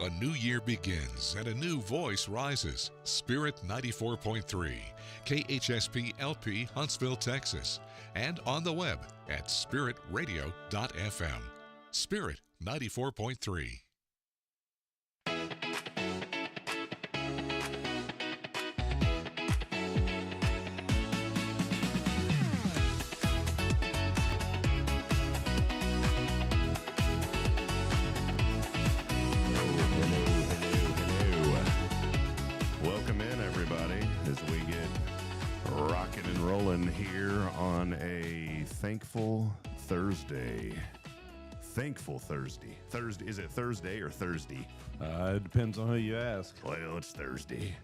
A new year begins and a new voice rises. Spirit 94.3, KHSP LP, Huntsville, Texas, and on the web at spiritradio.fm. Spirit 94.3. Welcome in, everybody, as we get rocking and rolling here on a thankful Thursday. Thankful Thursday. Is it Thursday or Thursday? It depends on who you ask. Well, it's Thursday.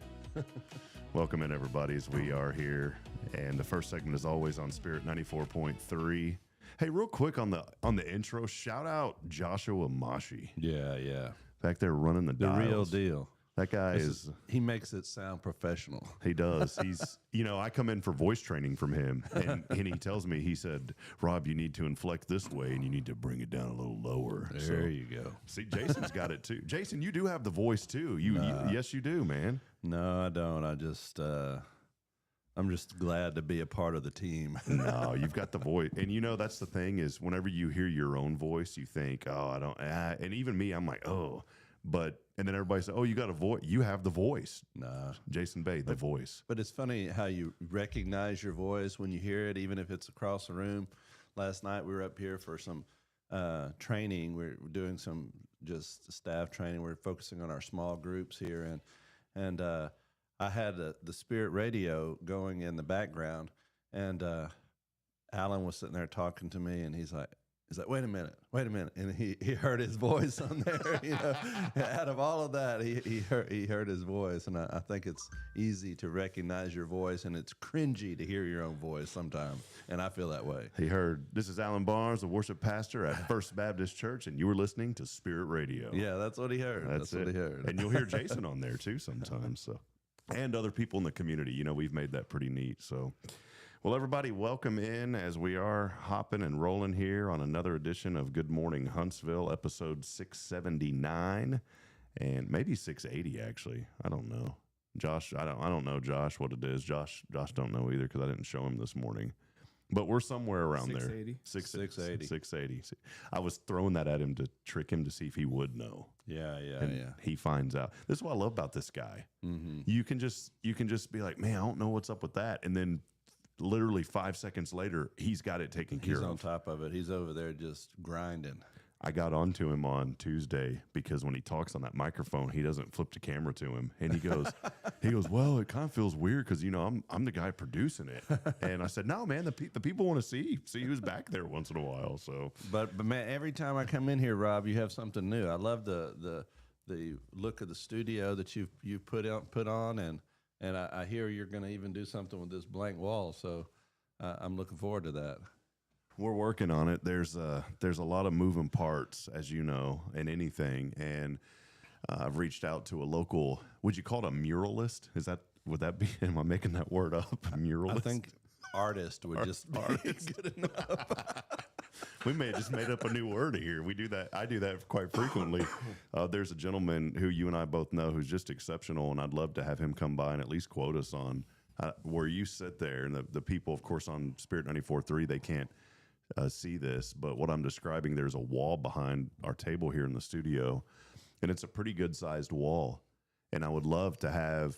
Welcome in, everybody, as we are here. And the first segment is always on Spirit 94.3. Hey, real quick on the intro, shout out Joshua Mashi. Yeah. Back there running the dials. Real deal. That guy he makes it sound professional. He does. He's, I come in for voice training from him, and he tells me, he said, Rob, you need to inflect this way, and you need to bring it down a little lower. There you go. See, Jason's got it too. Jason, you do have the voice too. Yes, you do, man. No, I don't. I'm just glad to be a part of the team. No, you've got the voice. And that's the thing is whenever you hear your own voice, you think, oh, I don't, and even me, I'm like, oh, and then everybody says, oh, you got a voice. You have the voice. Nah. Jason Bay, the voice. But it's funny how you recognize your voice when you hear it, even if it's across the room. Last night we were up here for some training. We're doing some just staff training. We're focusing on our small groups here. And I had the Spirit radio going in the background. And Alan was sitting there talking to me, and he's like, wait a minute. And he heard his voice on there, out of all of that, he heard his voice. And I think it's easy to recognize your voice, and it's cringy to hear your own voice sometimes. And I feel that way. He heard, this is Alan Barnes, the worship pastor at First Baptist Church, and you were listening to Spirit Radio. Yeah, that's what he heard. That's what he heard. And you'll hear Jason on there too sometimes. So, and other people in the community, we've made that pretty neat. So, well, everybody, welcome in as we are hopping and rolling here on another edition of Good Morning Huntsville, episode 679, and maybe 680 actually. I don't know. Josh, I don't know, Josh, what it is. Josh don't know either because I didn't show him this morning. But we're somewhere around 680. There. 680. 680. I was throwing that at him to trick him to see if he would know. Yeah. He finds out. This is what I love about this guy. Mm-hmm. You can just be like, man, I don't know what's up with that, and then literally 5 seconds later, he's got it taken care of. He's on top of it. He's over there just grinding. I got onto him on Tuesday because when he talks on that microphone, he doesn't flip the camera to him. And he goes, well, it kind of feels weird because, I'm the guy producing it. And I said, no, man, the people want to see who's back there once in a while. So, But man, every time I come in here, Rob, you have something new. I love the look of the studio that you've put on, and I hear you're going to even do something with this blank wall, so I'm looking forward to that. We're working on it. There's a lot of moving parts, as you know, in anything, and I've reached out to a local. Would you call it a muralist? Would that be? Am I making that word up? A muralist. I think artist would just be good enough. We may have just made up a new word here. We do that. I do that quite frequently. There's a gentleman who you and I both know who's just exceptional, and I'd love to have him come by and at least quote us on where you sit there. And the people, of course, on Spirit 94.3, they can't see this, but what I'm describing, there's a wall behind our table here in the studio, and it's a pretty good-sized wall. And I would love to have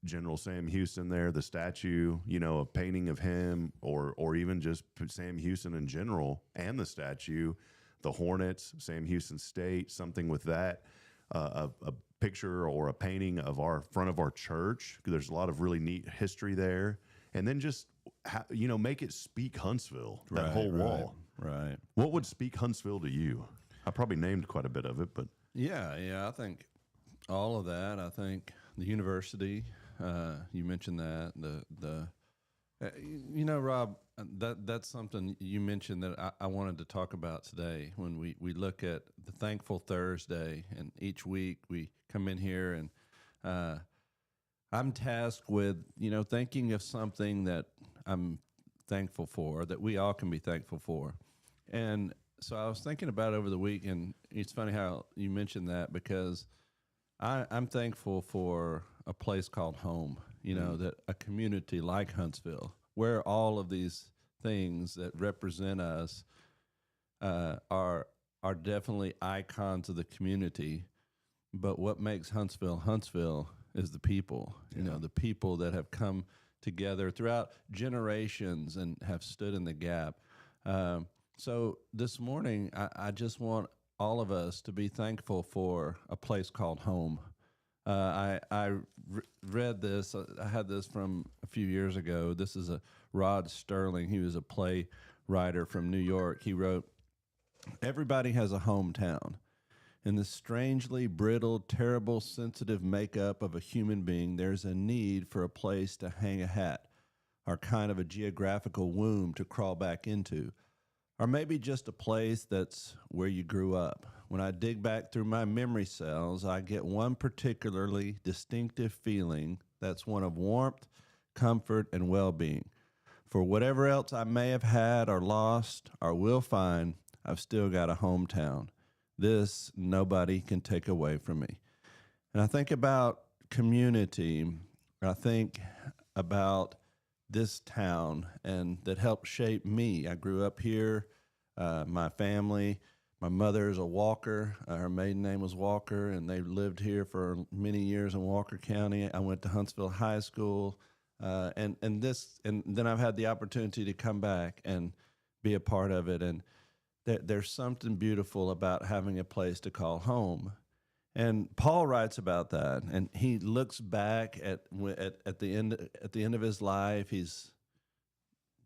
General Sam Houston there, the statue, a painting of him, or even just Sam Houston in general and the statue, the Hornets, Sam Houston State, something with that, a picture or a painting of our front of our church. There's a lot of really neat history there. And then just, make it speak Huntsville, that whole wall. Right. What would speak Huntsville to you? I probably named quite a bit of it, but. Yeah, I think all of that. I think the university, you mentioned that, Rob, that's something you mentioned that I wanted to talk about today when we look at the Thankful Thursday, and each week we come in here and I'm tasked with, thinking of something that I'm thankful for, that we all can be thankful for. And so I was thinking about it over the week, and it's funny how you mentioned that, because I'm thankful for a place called home, that a community like Huntsville, where all of these things that represent us are definitely icons of the community. But what makes Huntsville Huntsville is the people, the people that have come together throughout generations and have stood in the gap. So this morning, I just want all of us to be thankful for a place called home. Read this. I had this from a few years ago. This is a Rod Sterling. He was a play writer from New York. He wrote, "Everybody has a hometown. In the strangely brittle, terrible, sensitive makeup of a human being, there's a need for a place to hang a hat, or kind of a geographical womb to crawl back into, or maybe just a place that's where you grew up. When I dig back through my memory cells, I get one particularly distinctive feeling that's one of warmth, comfort, and well-being. For whatever else I may have had or lost or will find, I've still got a hometown. This nobody can take away from me." And I think about community. I think about this town and that helped shape me. I grew up here. My family, my mother is a Walker. Her maiden name was Walker, and they lived here for many years in Walker County. I went to Huntsville High School, and then I've had the opportunity to come back and be a part of it. And there's something beautiful about having a place to call home. And Paul writes about that, and he looks back at the end of his life. He's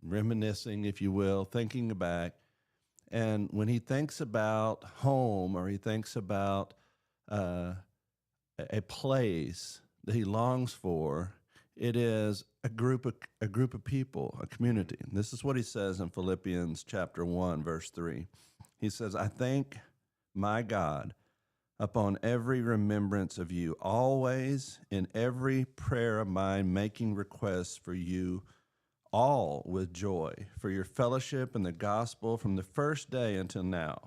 reminiscing, if you will, thinking back. And when he thinks about home, or he thinks about a place that he longs for, it is a group of people, a community. And this is what he says in Philippians chapter 1, verse 3. He says, "I thank my God upon every remembrance of you, always in every prayer of mine, making requests for you all with joy, for your fellowship in the gospel from the first day until now."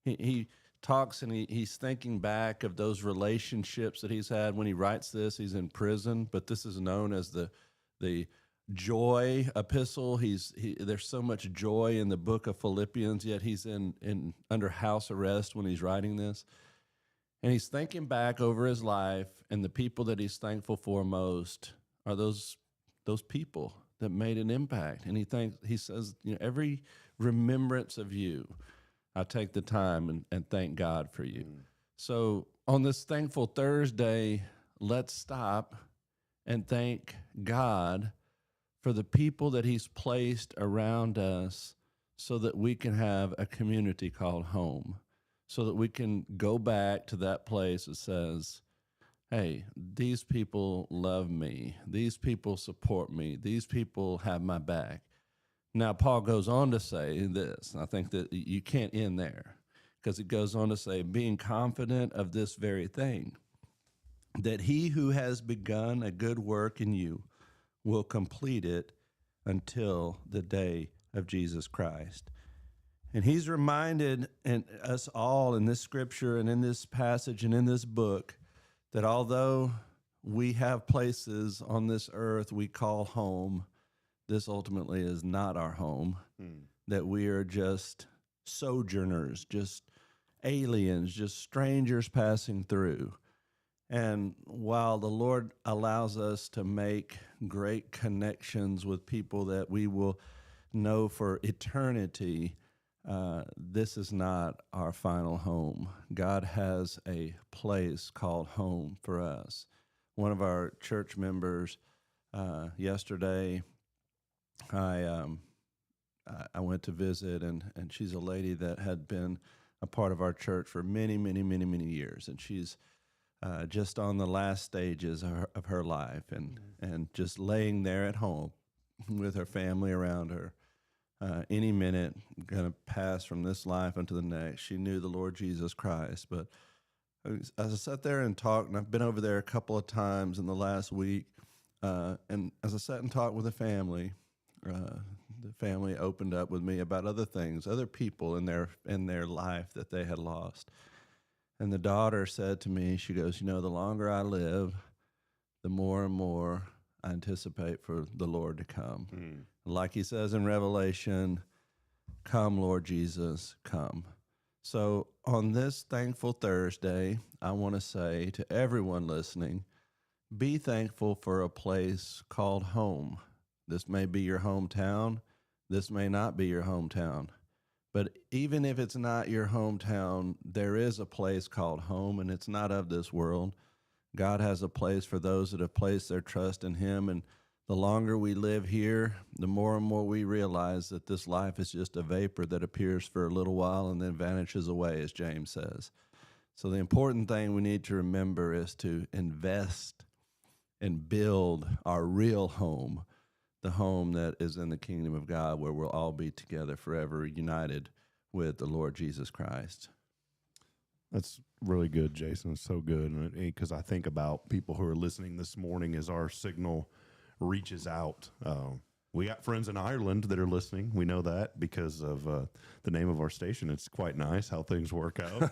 He talks, and he's thinking back of those relationships that he's had. When he writes this, he's in prison, but this is known as the joy epistle. There's so much joy in the book of Philippians, yet he's in under house arrest when he's writing this. And he's thinking back over his life, and the people that he's thankful for most are those people that made an impact. And he says, every remembrance of you, I take the time and thank God for you. So on this Thankful Thursday, let's stop and thank God for the people that he's placed around us so that we can have a community called home, so that we can go back to that place that says, hey, these people love me. These people support me. These people have my back. Now, Paul goes on to say this, and I think that you can't end there, because it goes on to say, being confident of this very thing, that he who has begun a good work in you will complete it until the day of Jesus Christ. And he's reminded us all in this scripture and in this passage and in this book that although we have places on this earth we call home, this ultimately is not our home, that we are just sojourners, just aliens, just strangers passing through. And while the Lord allows us to make great connections with people that we will know for eternity, this is not our final home. God has a place called home for us. One of our church members yesterday, I went to visit, and she's a lady that had been a part of our church for many, many, many, many years, and she's just on the last stages of her life, and just laying there at home with her family around her. Any minute, going to pass from this life into the next. She knew the Lord Jesus Christ, but as I sat there and talked, and I've been over there a couple of times in the last week, and as I sat and talked with the family opened up with me about other things, other people in their life that they had lost. And the daughter said to me, she goes, the longer I live, the more and more I anticipate for the Lord to come. Like he says in Revelation, come, Lord Jesus, come. So on this thankful Thursday, I want to say to everyone listening, be thankful for a place called home. This may be your hometown. This may not be your hometown. But even if it's not your hometown, there is a place called home, and it's not of this world. God has a place for those that have placed their trust in him. And the longer we live here, the more and more we realize that this life is just a vapor that appears for a little while and then vanishes away, as James says. So the important thing we need to remember is to invest and build our real home, the home that is in the kingdom of God, where we'll all be together forever, united with the Lord Jesus Christ. That's really good, Jason. It's so good. Because I think about people who are listening this morning as our signal reaches out. We got friends in Ireland that are listening. We know that because of the name of our station. It's quite nice how things work out.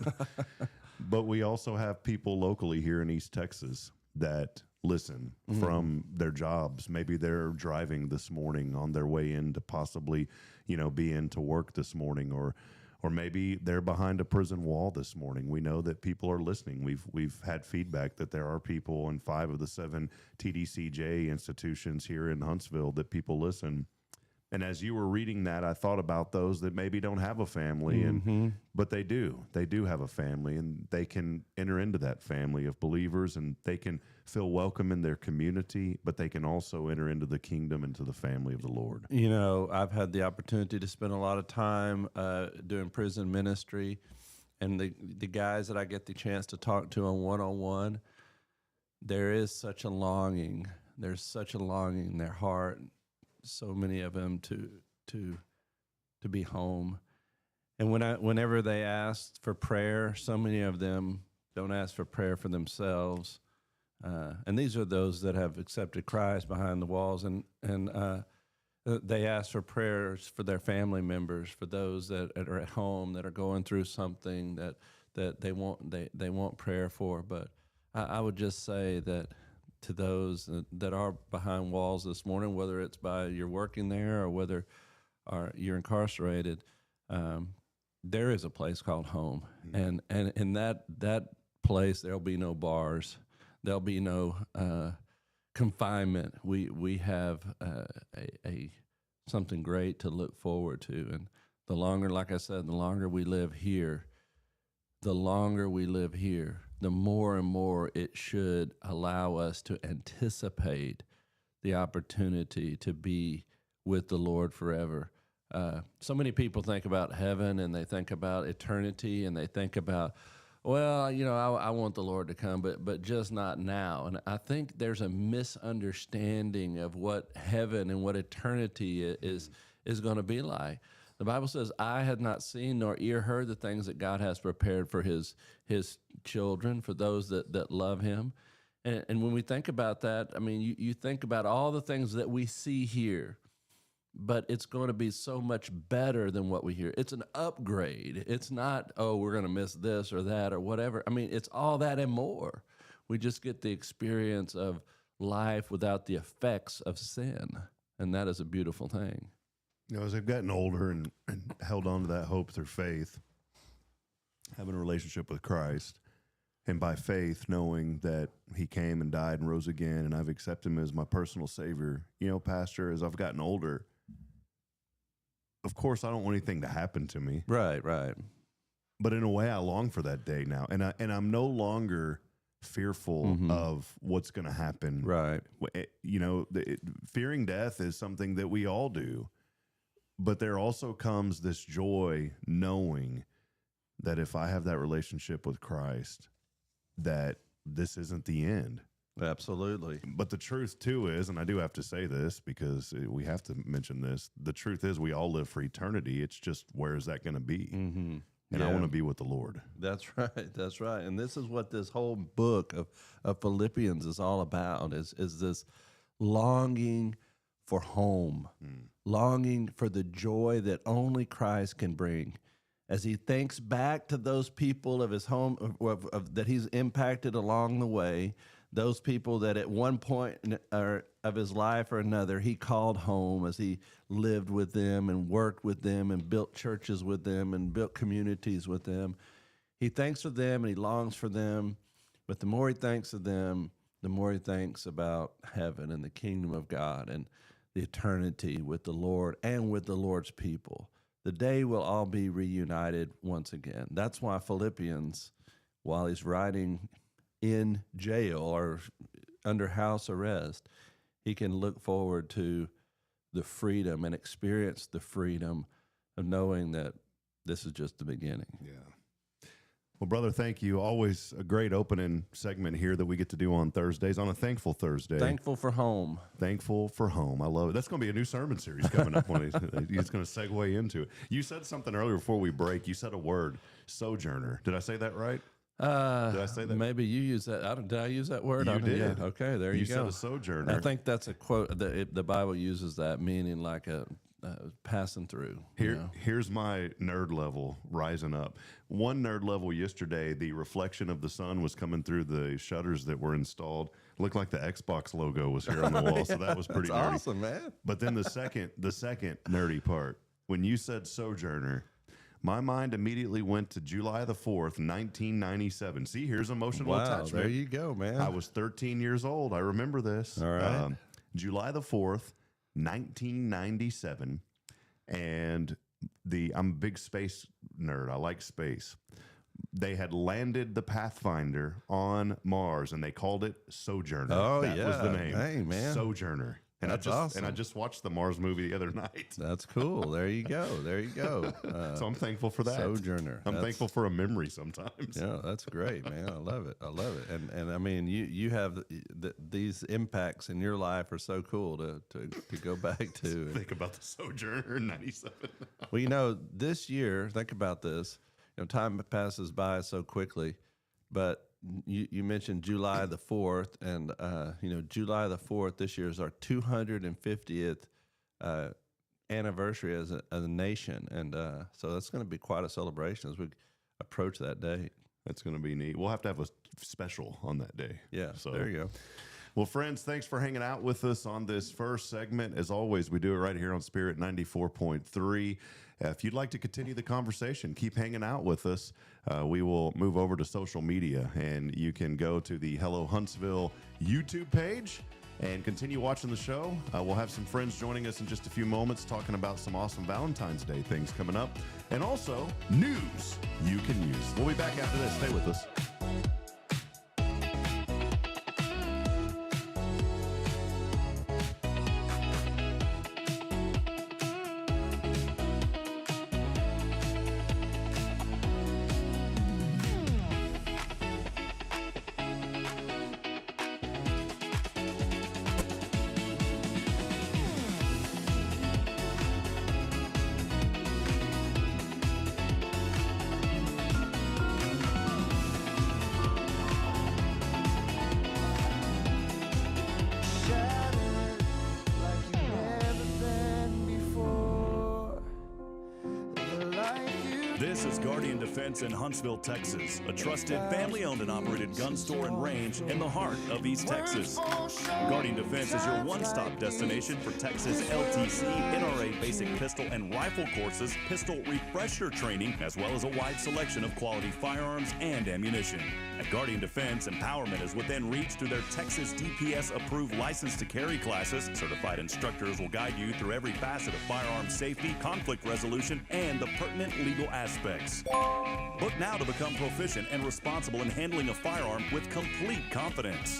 But we also have people locally here in East Texas that listen from their jobs. Maybe they're driving this morning on their way in to possibly, be into work this morning, or maybe they're behind a prison wall this morning. We know that people are listening. We've had feedback that there are people in 5 of the 7 TDCJ institutions here in Huntsville that people listen. And as you were reading that, I thought about those that maybe don't have a family, but they do. They do have a family, and they can enter into that family of believers, and they can feel welcome in their community, but they can also enter into the kingdom, into the family of the Lord. I've had the opportunity to spend a lot of time doing prison ministry, and the guys that I get the chance to talk to on one-on-one, there is such a longing. There's such a longing in their heart, so many of them to be home. And whenever they ask for prayer, so many of them don't ask for prayer for themselves. And these are those that have accepted Christ behind the walls, and they ask for prayers for their family members, for those that are at home that are going through something that they want prayer for. But I would just say that to those that are behind walls this morning, whether it's by you're working there or whether you're incarcerated, there is a place called home, and in that place there'll be no bars, there'll be no confinement. We have a something great to look forward to, and the longer, like I said, the longer we live here, the more and more it should allow us to anticipate the opportunity to be with the Lord forever. So many people think about heaven, and they think about eternity, and they think about, well, I want the Lord to come, but just not now. And I think there's a misunderstanding of what heaven and what eternity is going to be like. The Bible says, "Eye had not seen nor ear heard the things that God has prepared for his children, for those that love him." And when we think about that, I mean, you think about all the things that we see here, but it's going to be so much better than what we hear. It's an upgrade. It's not, we're going to miss this or that or whatever. I mean, it's all that and more. We just get the experience of life without the effects of sin, and that is a beautiful thing. As they've gotten older and held on to that hope through faith, having a relationship with Christ, and by faith knowing that he came and died and rose again, and I've accepted him as my personal Savior, Pastor, as I've gotten older, of course I don't want anything to happen to me. Right. But in a way, I long for that day now, and I'm no longer fearful of what's going to happen. Right. Fearing death is something that we all do. But there also comes this joy knowing that if I have that relationship with Christ, that this isn't the end. Absolutely. But the truth, too, is, and I do have to say this because we have to mention this, the truth is we all live for eternity. It's just, where is that going to be? Mm-hmm. And I want to be with the Lord. That's right. And this is what this whole book of Philippians is all about, is this longing for home, longing for the joy that only Christ can bring. as he thinks back to those people of his home that he's impacted along the way, those people that at one point of his life or another he called home, as he lived with them and worked with them and built churches with them and built communities with them. He thanks for them and he longs for them, but the more he thanks of them, the more he thinks about heaven and the kingdom of God and the eternity with the Lord and with the Lord's people. The day we'll all be reunited once again. That's why Philippians, while he's writing in jail or under house arrest, he can look forward to the freedom and experience the freedom of knowing that this is just the beginning. Yeah. Well, brother, thank you. Always a great opening segment here that we get to do on Thursdays, on a Thankful Thursday. Thankful for home. Thankful for home. I love it. That's going to be a new sermon series coming up when he's going to segue into it. You said something earlier before we break. You said a word, sojourner. Did I say that right? Did I say that? Maybe you use that. Did I use that word? You did. Yeah. Okay, there you go. You said a sojourner. I think that's a quote. The Bible uses that meaning like a passing through. Here's my nerd level rising up. One nerd level yesterday, the reflection of the sun was coming through the shutters that were installed. It looked like the Xbox logo was here on the wall, so that was pretty nerdy. Awesome, man. But then the second nerdy part, when you said sojourner, my mind immediately went to July the 4th, 1997. See, here's emotional attachment. There you go, man. I was 13 years old. I remember this. All right. July the 4th, 1997. And I'm a big space nerd. I like space. They had landed the Pathfinder on Mars, and they called it Sojourner. Oh, that was the name. Hey, man. Sojourner. And That's awesome. And I awesome. just watched the Mars movie the other night. That's cool. There you go. There you go. So I'm thankful for that. Sojourner. I'm thankful for a memory sometimes. Yeah, that's great, man. I love it. I love it. And I mean, you have these impacts in your life are so cool to go back to. Think about the Sojourner in 97. Well, this year, think about this. Time passes by so quickly, but you mentioned July the 4th, and July the 4th this year is our 250th anniversary as a nation, and so that's going to be quite a celebration as we approach that day. That's going to be neat. We'll have to have a special on that day. Yeah, so there you go. Well, friends, thanks for hanging out with us on this first segment. As always, we do it right here on Spirit 94.3. If you'd like to continue the conversation, keep hanging out with us. We will move over to social media, and you can go to the Hello Huntsville YouTube page and continue watching the show. We'll have some friends joining us in just a few moments talking about some awesome Valentine's Day things coming up, and also news you can use. We'll be back after this. Stay with us. This is Guardian Defense in Huntsville, Texas, a trusted family-owned and operated gun store and range in the heart of East Texas. Guardian Defense is your one-stop destination for Texas LTC, NRA basic pistol and rifle courses, pistol refresher training, as well as a wide selection of quality firearms and ammunition. At Guardian Defense, empowerment is within reach through their Texas DPS-approved license to carry classes. Certified instructors will guide you through every facet of firearm safety, conflict resolution, and the pertinent legal aspects. Book now to become proficient and responsible in handling a firearm with complete confidence.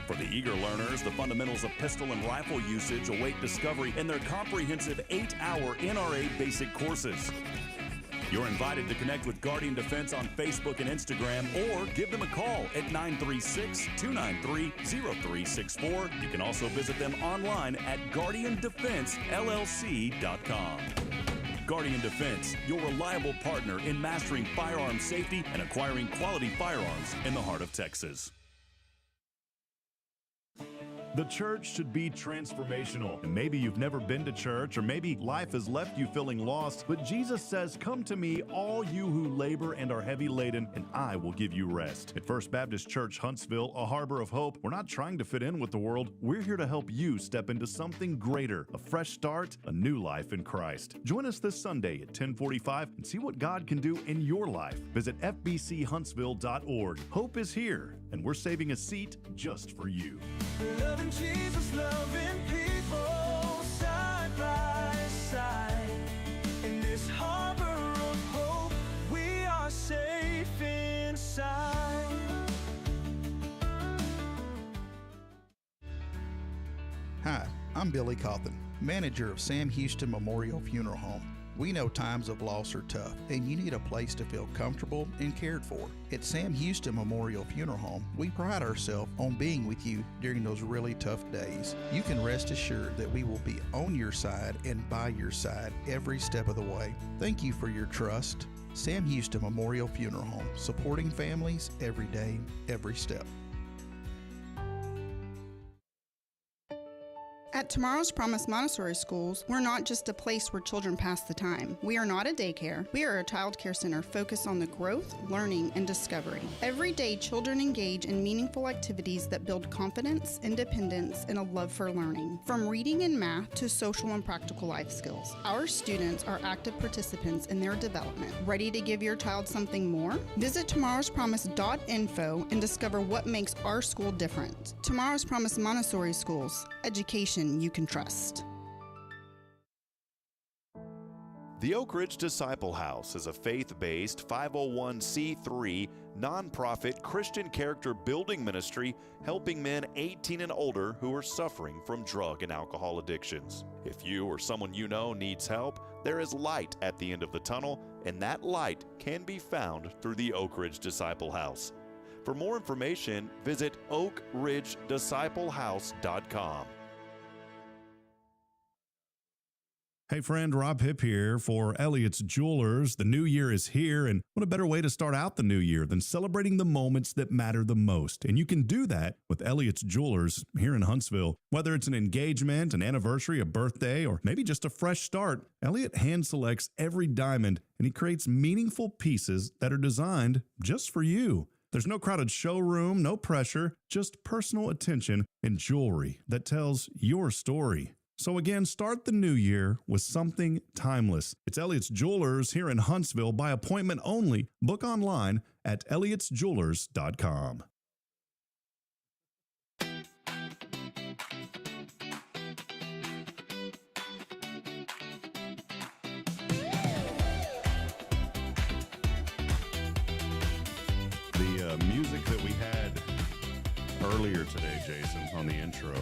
For the eager learners, the fundamentals of pistol and rifle usage await discovery in their comprehensive 8-hour NRA basic courses. You're invited to connect with Guardian Defense on Facebook and Instagram, or give them a call at 936-293-0364. You can also visit them online at GuardianDefenseLLC.com. Guardian Defense, your reliable partner in mastering firearm safety and acquiring quality firearms in the heart of Texas. The church should be transformational. And maybe you've never been to church, or maybe life has left you feeling lost, but Jesus says, "Come to me, all you who labor and are heavy laden, and I will give you rest." At First Baptist Church, Huntsville, a harbor of hope, we're not trying to fit in with the world. We're here to help you step into something greater, a fresh start, a new life in Christ. Join us this Sunday at 10:45 and see what God can do in your life. Visit fbchuntsville.org. Hope is here, and we're saving a seat just for you. Loving Jesus, loving people side by side. In this harbor of hope, we are safe inside. Hi, I'm Billy Carlton, manager of Sam Houston Memorial Funeral Home. We know times of loss are tough, and you need a place to feel comfortable and cared for. At Sam Houston Memorial Funeral Home, we pride ourselves on being with you during those really tough days. You can rest assured that we will be on your side and by your side every step of the way. Thank you for your trust. Sam Houston Memorial Funeral Home, supporting families every day, every step. At Tomorrow's Promise Montessori Schools, we're not just a place where children pass the time. We are not a daycare. We are a child care center focused on the growth, learning, and discovery. Every day, children engage in meaningful activities that build confidence, independence, and a love for learning. From reading and math to social and practical life skills, our students are active participants in their development. Ready to give your child something more? Visit tomorrowspromise.info and discover what makes our school different. Tomorrow's Promise Montessori Schools, education you can trust. The Oak Ridge Disciple House is a faith-based 501c3 nonprofit Christian character building ministry helping men 18 and older who are suffering from drug and alcohol addictions. If you or someone you know needs help, there is light at the end of the tunnel, and that light can be found through the Oak Ridge Disciple House. For more information, visit oakridgedisciplehouse.com. Hey friend, Rob Hipp here for Elliott's Jewelers. The new year is here, and what a better way to start out the new year than celebrating the moments that matter the most. And you can do that with Elliott's Jewelers here in Huntsville. Whether it's an engagement, an anniversary, a birthday, or maybe just a fresh start, Elliott hand selects every diamond, and he creates meaningful pieces that are designed just for you. There's no crowded showroom, no pressure, just personal attention and jewelry that tells your story. So again, start the new year with something timeless. It's Elliott's Jewelers here in Huntsville by appointment only. Book online at elliotsjewelers.com. The music that we had earlier today, Jason, on the intro,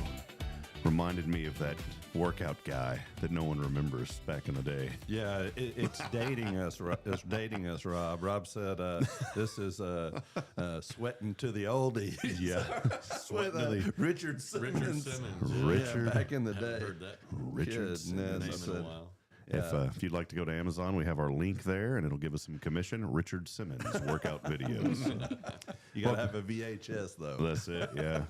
reminded me of that workout guy that no one remembers back in the day. Yeah, it's dating us. It's dating us, Rob. Rob said this is sweating to the oldies. Yeah, With Richard Simmons. Richard. Yeah, back in the day. Heard that Richard Simmons. I name in said, a while. If you'd like to go to Amazon, we have our link there, and it'll give us some commission. Richard Simmons workout videos. you got to have a VHS, though. That's it, yeah.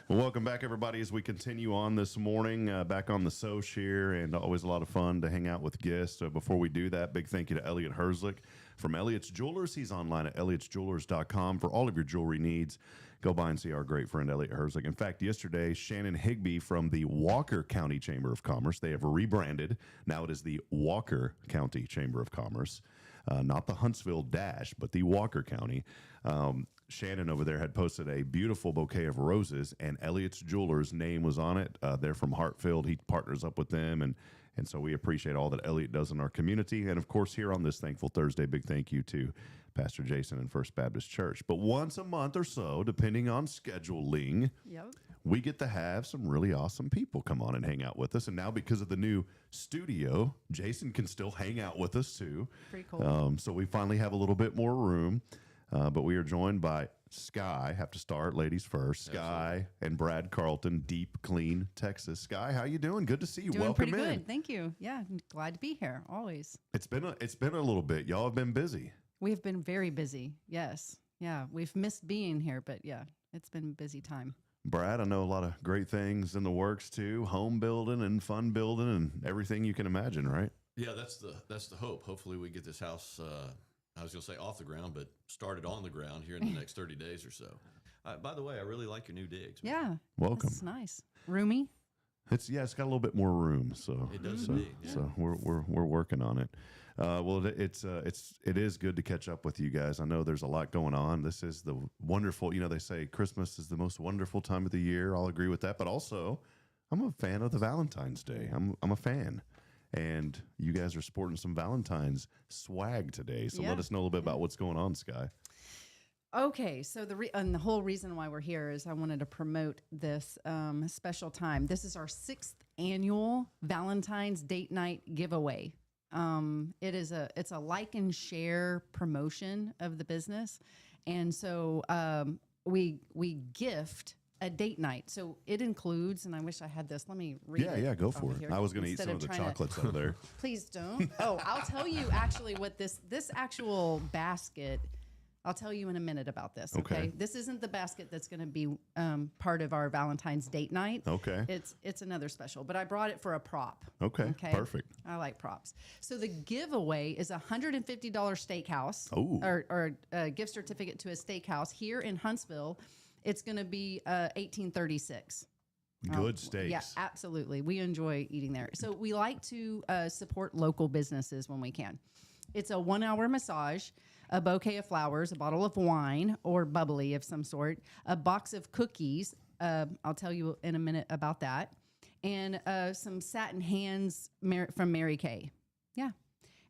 Well, welcome back, everybody, as we continue on this morning, back on the Soch here, and always a lot of fun to hang out with guests. Before we do that, big thank you to Elliott Herzlich from Elliott's Jewelers. He's online at elliotsjewelers.com for all of your jewelry needs. Go by and see our great friend Elliott Herzlich. In fact, yesterday, Shannon Higby from the Walker County Chamber of Commerce, they have rebranded. Now it is the Walker County Chamber of Commerce, not the Huntsville Dash, but the Walker County. Shannon over there had posted a beautiful bouquet of roses, and Elliott's Jewelers' name was on it. They're from Hartfield. He partners up with them, and so we appreciate all that Elliott does in our community. And, of course, here on this Thankful Thursday, big thank you to Pastor Jason and First Baptist Church. But once a month or so, depending on scheduling, we get to have some really awesome people come on and hang out with us. And now because of the new studio, Jason can still hang out with us too. Pretty cool. So we finally have a little bit more room. But we are joined by Skye. Have to start, ladies first. Skye and Brad Carlton, Deep Clean, Texas. Skye, how you doing? Good to see you. Doing Welcome pretty in. good. Thank you. Yeah, I'm glad to be here. Always. It's been a little bit. Y'all have been busy. We have been very busy. Yes. Yeah, we've missed being here, but yeah, it's been a busy time. Brad, I know a lot of great things in the works too. Home building and fun building and everything you can imagine, right? Yeah, that's the hope. Hopefully we get this house, I was going to say off the ground, but started on the ground here in the next 30 days or so. By the way, I really like your new digs. Yeah. Welcome. It's nice. Roomy. It's got a little bit more room, so It does so, indeed, yeah. so we're working on it. Well, it is good to catch up with you guys. I know there's a lot going on. This is the wonderful, they say Christmas is the most wonderful time of the year. I'll agree with that, but also I'm a fan of the Valentine's Day. I'm a fan. And you guys are sporting some Valentine's swag today. So let us know a little bit about what's going on, Skye. Okay, so and the whole reason why we're here is I wanted to promote this special time. This is our 6th annual Valentine's Date Night giveaway. It's a like and share promotion of the business, and so we gift a date night. So it includes, and I wish I had this. Let me read it. Yeah, go for it. Here, I was going to eat instead some of the trying to- chocolates out of there. Please don't. Oh, I'll tell you actually what this actual basket. I'll tell you in a minute about this. Okay. This isn't the basket that's going to be part of our Valentine's date night. Okay. It's another special, but I brought it for a prop. Okay. Perfect. I like props. So the giveaway is a $150 steakhouse or a gift certificate to a steakhouse here in Huntsville. It's going to be 1836. Good steaks. Yeah, absolutely. We enjoy eating there. So we like to support local businesses when we can. It's a 1-hour massage, a bouquet of flowers, a bottle of wine or bubbly of some sort, a box of cookies. I'll tell you in a minute about that. And some satin hands from Mary Kay. Yeah.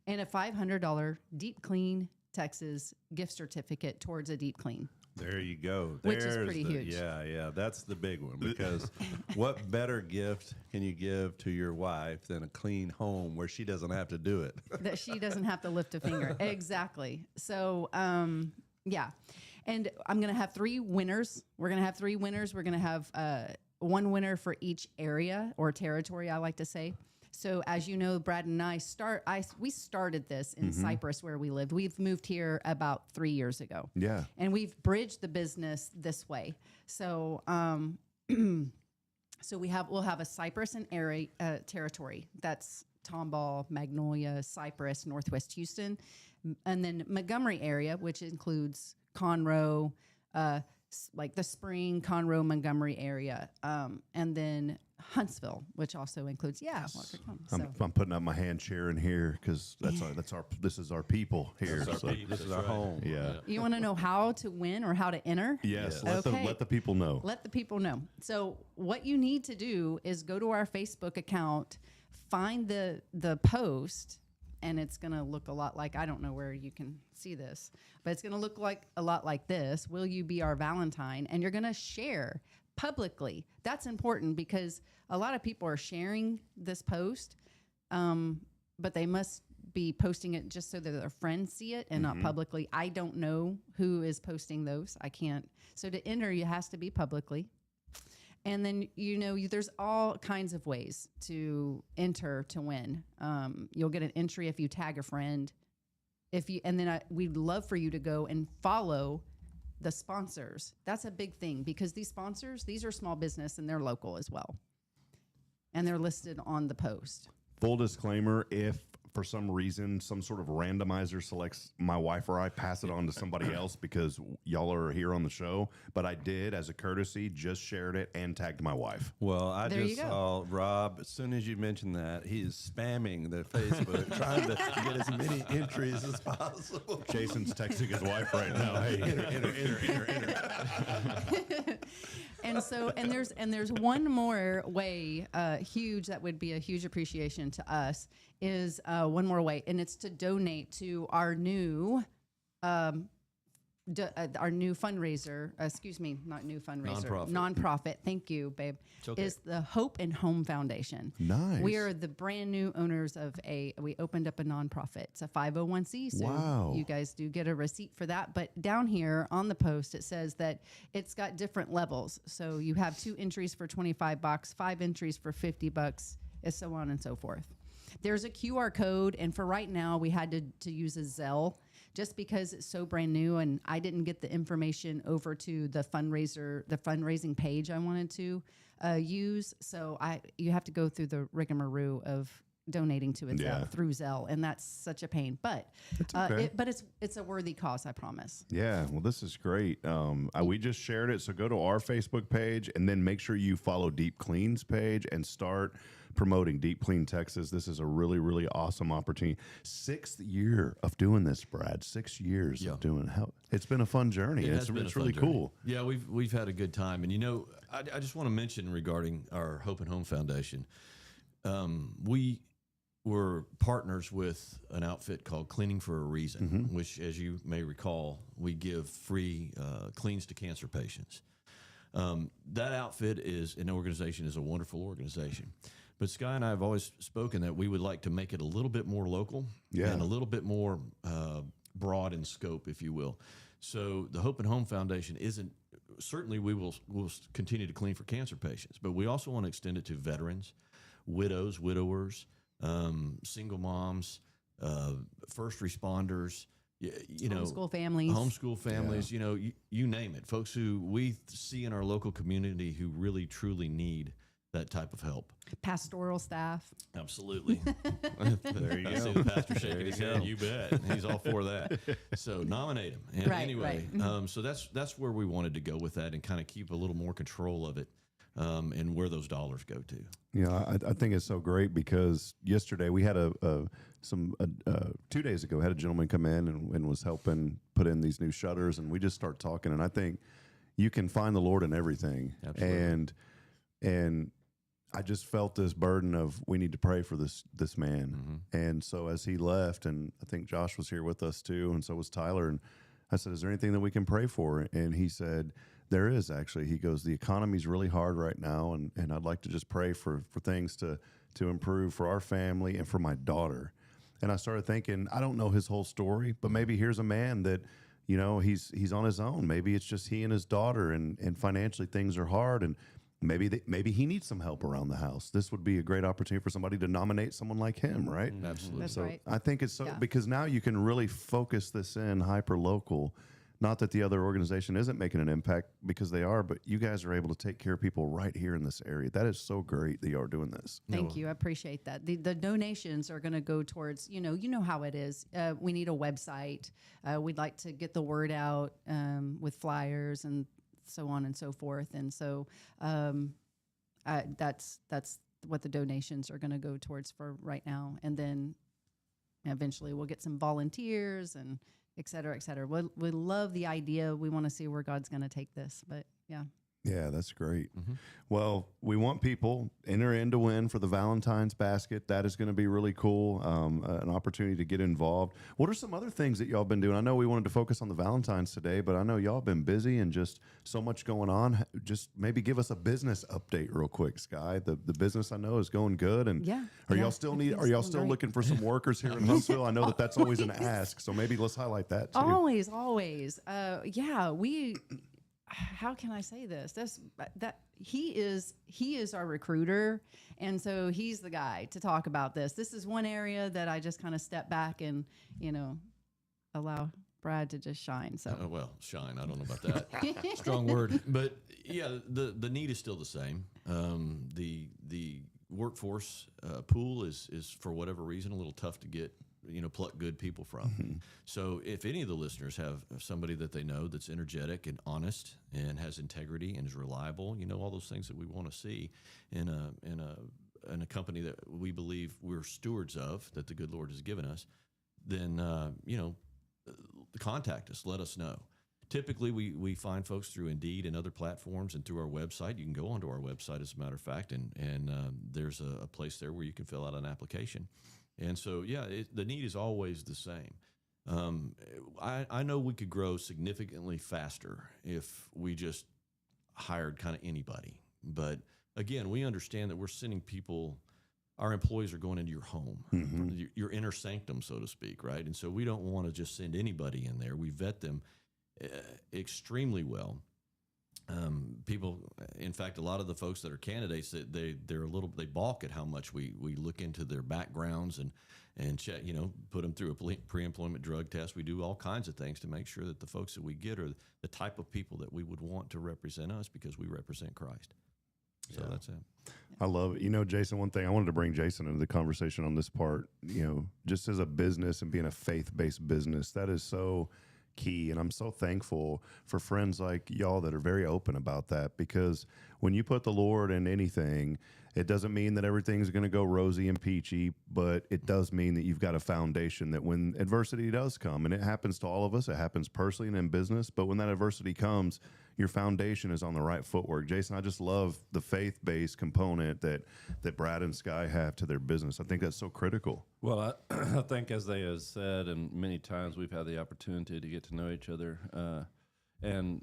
And a $500 Deep Clean Texas gift certificate towards a deep clean. There you go. Which is pretty huge. Yeah. That's the big one, because what better gift can you give to your wife than a clean home where she doesn't have to do it? That she doesn't have to lift a finger. Exactly. So, yeah. And I'm going to have 3 winners. We're going to have 3 winners. We're going to have one winner for each area or territory, I like to say. So as you know, Brad and we started this in Cypress where we lived. We've moved here about 3 years ago. Yeah. And we've bridged the business this way. So so we'll have a Cypress and area territory. That's Tomball, Magnolia, Cypress, Northwest Houston, and then Montgomery area, which includes Conroe, like the Spring, Conroe, Montgomery area, and then Huntsville, which also includes I'm putting up my hand chair in here because this is our people here. This is our home. Yeah. You want to know how to win or how to enter? Yes. Okay. Let the people know. Let the people know. So what you need to do is go to our Facebook account, find the post, and it's going to look a lot like, I don't know where you can see this, but it's going to look like a lot like this. Will you be our Valentine? And you're going to share publicly. That's important because a lot of people are sharing this post, but they must be posting it just so that their friends see it and not publicly. I don't know who is posting those. I can't. So to enter, it has to be publicly. And then, there's all kinds of ways to enter to win. You'll get an entry if you tag a friend. We'd love for you to go and follow the sponsors. That's a big thing because these sponsors, these are small business and they're local as well. And they're listed on the post. Full disclaimer, if for some reason some sort of randomizer selects my wife or I, pass it on to somebody else because y'all are here on the show. But I did, as a courtesy, just shared it and tagged my wife. Well, I just saw Rob, as soon as you mentioned that, he is spamming the Facebook, trying to get as many entries as possible. Jason's texting his wife right now. Hey, enter. And there's one more way, huge, that would be a huge appreciation to us, is one more way, and it's to donate to our new fundraiser, nonprofit. Thank you, babe. Is the Hope and Home Foundation. Nice. We are the brand new owners of we opened up a nonprofit. It's a 501c. So wow. You guys do get a receipt for that. But down here on the post, it says that it's got different levels. So you have 2 entries for $25, 5 entries for $50, and so on and so forth. There's a QR code, and for right now, we had to use a Zelle just because it's so brand new and I didn't get the information over to the fundraising page I wanted to use. So you have to go through the rigmarole of donating to it through Zelle, and that's such a pain. But it's a worthy cause, I promise. Yeah, well, this is great. We just shared it, so go to our Facebook page and then make sure you follow Deep Clean's page and start promoting Deep Clean Texas. This is a really, really awesome opportunity. 6th year of doing this, Brad. 6 years of doing it. It's been a fun journey. It's really cool. Yeah, we've had a good time. And, you know, I just want to mention regarding our Hope and Home Foundation, we were partners with an outfit called Cleaning for a Reason, which, as you may recall, we give free cleans to cancer patients. That outfit is a wonderful organization. But Skye and I have always spoken that we would like to make it a little bit more local and a little bit more broad in scope, if you will. So the Hope and Home Foundation certainly we'll continue to clean for cancer patients, but we also want to extend it to veterans, widows, widowers, single moms, first responders, homeschool families, you name it, folks who we see in our local community who really truly need that type of help. Pastoral staff. Absolutely. There you I go. see the pastor shaking his head. You bet. He's all for that. So nominate him. And anyway, so that's where we wanted to go with that and kind of keep a little more control of it. And where those dollars go to. Yeah, I think it's so great because yesterday we had 2 days ago, had a gentleman come in and was helping put in these new shutters, and we just start talking. And I think you can find the Lord in everything. Absolutely. And I just felt this burden of we need to pray for this man. And so as he left, and I think Josh was here with us too, and so was Tyler, and I said, is there anything that we can pray for? And he said, there is actually. He goes, the economy's really hard right now, and I'd like to just pray for things to improve for our family and for my daughter. And I started thinking, I don't know his whole story, but maybe here's a man that, he's on his own. Maybe it's just he and his daughter, and financially things are hard, and maybe he needs some help around the house. This would be a great opportunity for somebody to nominate someone like him, right? Absolutely. That's so right. I think it's so because now you can really focus this in hyper local. Not that the other organization isn't making an impact, because they are, but you guys are able to take care of people right here in this area. That is so great that you are doing this. Thank you. I appreciate that. The donations are going to go towards, you know how it is. We need a website. We'd like to get the word out with flyers and so on and so forth. And so that's what the donations are going to go towards for right now. And then eventually we'll get some volunteers and et cetera, et cetera. We love the idea. We want to see where God's going to take this, but yeah. Yeah, that's great. Well, we want people enter in to win for the Valentine's basket. That is going to be really cool. An opportunity to get involved. What are some other things that y'all been doing? I know we wanted to focus on the Valentine's today, but I know y'all been busy and just so much going on. Just maybe give us a business update real quick, Skye. The business I know is going good. And are y'all still looking for some workers here in Huntsville? I know that's always an ask, so maybe let's highlight that too. Always. How can I say this? He is our recruiter, and so he's the guy to talk about this. This is one area that I just kind of step back and allow Brad to just shine. So shine. I don't know about that. Strong word, but yeah, the need is still the same. The workforce pool is for whatever reason a little tough to get. Pluck good people from. So if any of the listeners have somebody that they know that's energetic and honest and has integrity and is reliable, all those things that we want to see in a company that we believe we're stewards of, that the good Lord has given us, then contact us. Let us know. Typically, we find folks through Indeed and other platforms and through our website. You can go onto our website, as a matter of fact, and there's a place there where you can fill out an application. And so, the need is always the same. I know we could grow significantly faster if we just hired kind of anybody. But again, we understand that we're sending people, our employees are going into your home, your inner sanctum, so to speak, right? And so we don't want to just send anybody in there. We vet them extremely well. People in fact, a lot of the folks that are candidates, they balk at how much we look into their backgrounds and check, put them through a pre-employment drug test. We do all kinds of things to make sure that the folks that we get are the type of people that we would want to represent us, because we represent Christ. So that's it. I love it. Jason, one thing I wanted to bring Jason into the conversation on this part, just as a business and being a faith-based business, that is so key. And I'm so thankful for friends like y'all that are very open about that, because when you put the Lord in anything, it doesn't mean that everything's going to go rosy and peachy, but it does mean that you've got a foundation that when adversity does come, and it happens to all of us, it happens personally and in business, but when that adversity comes, your foundation is on the right footwork. Jason, I just love the faith-based component that Brad and Skye have to their business. I think that's so critical. Well, I think, as they have said, and many times we've had the opportunity to get to know each other, and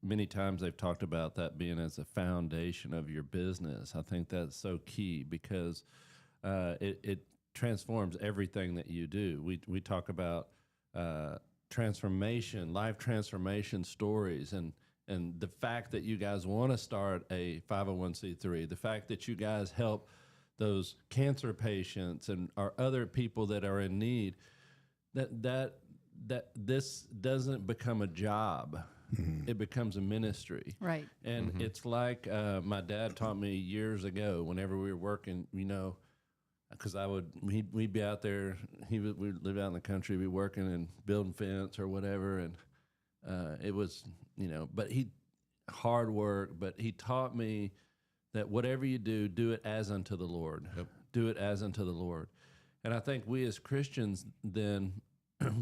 many times they've talked about that being as a foundation of your business. I think that's so key, because it transforms everything that you do. We talk about transformation, life transformation stories, and the fact that you guys want to start a 501c3, the fact that you guys help those cancer patients and our other people that are in need, that this doesn't become a job. Mm-hmm. It becomes a ministry. Right. And it's like my dad taught me years ago, whenever we were working, because we'd be out there, we'd live out in the country, be working and building fence or whatever, and it was, but hard work, but he taught me that whatever you do, do it as unto the Lord. Yep. Do it as unto the Lord. And I think we as Christians then,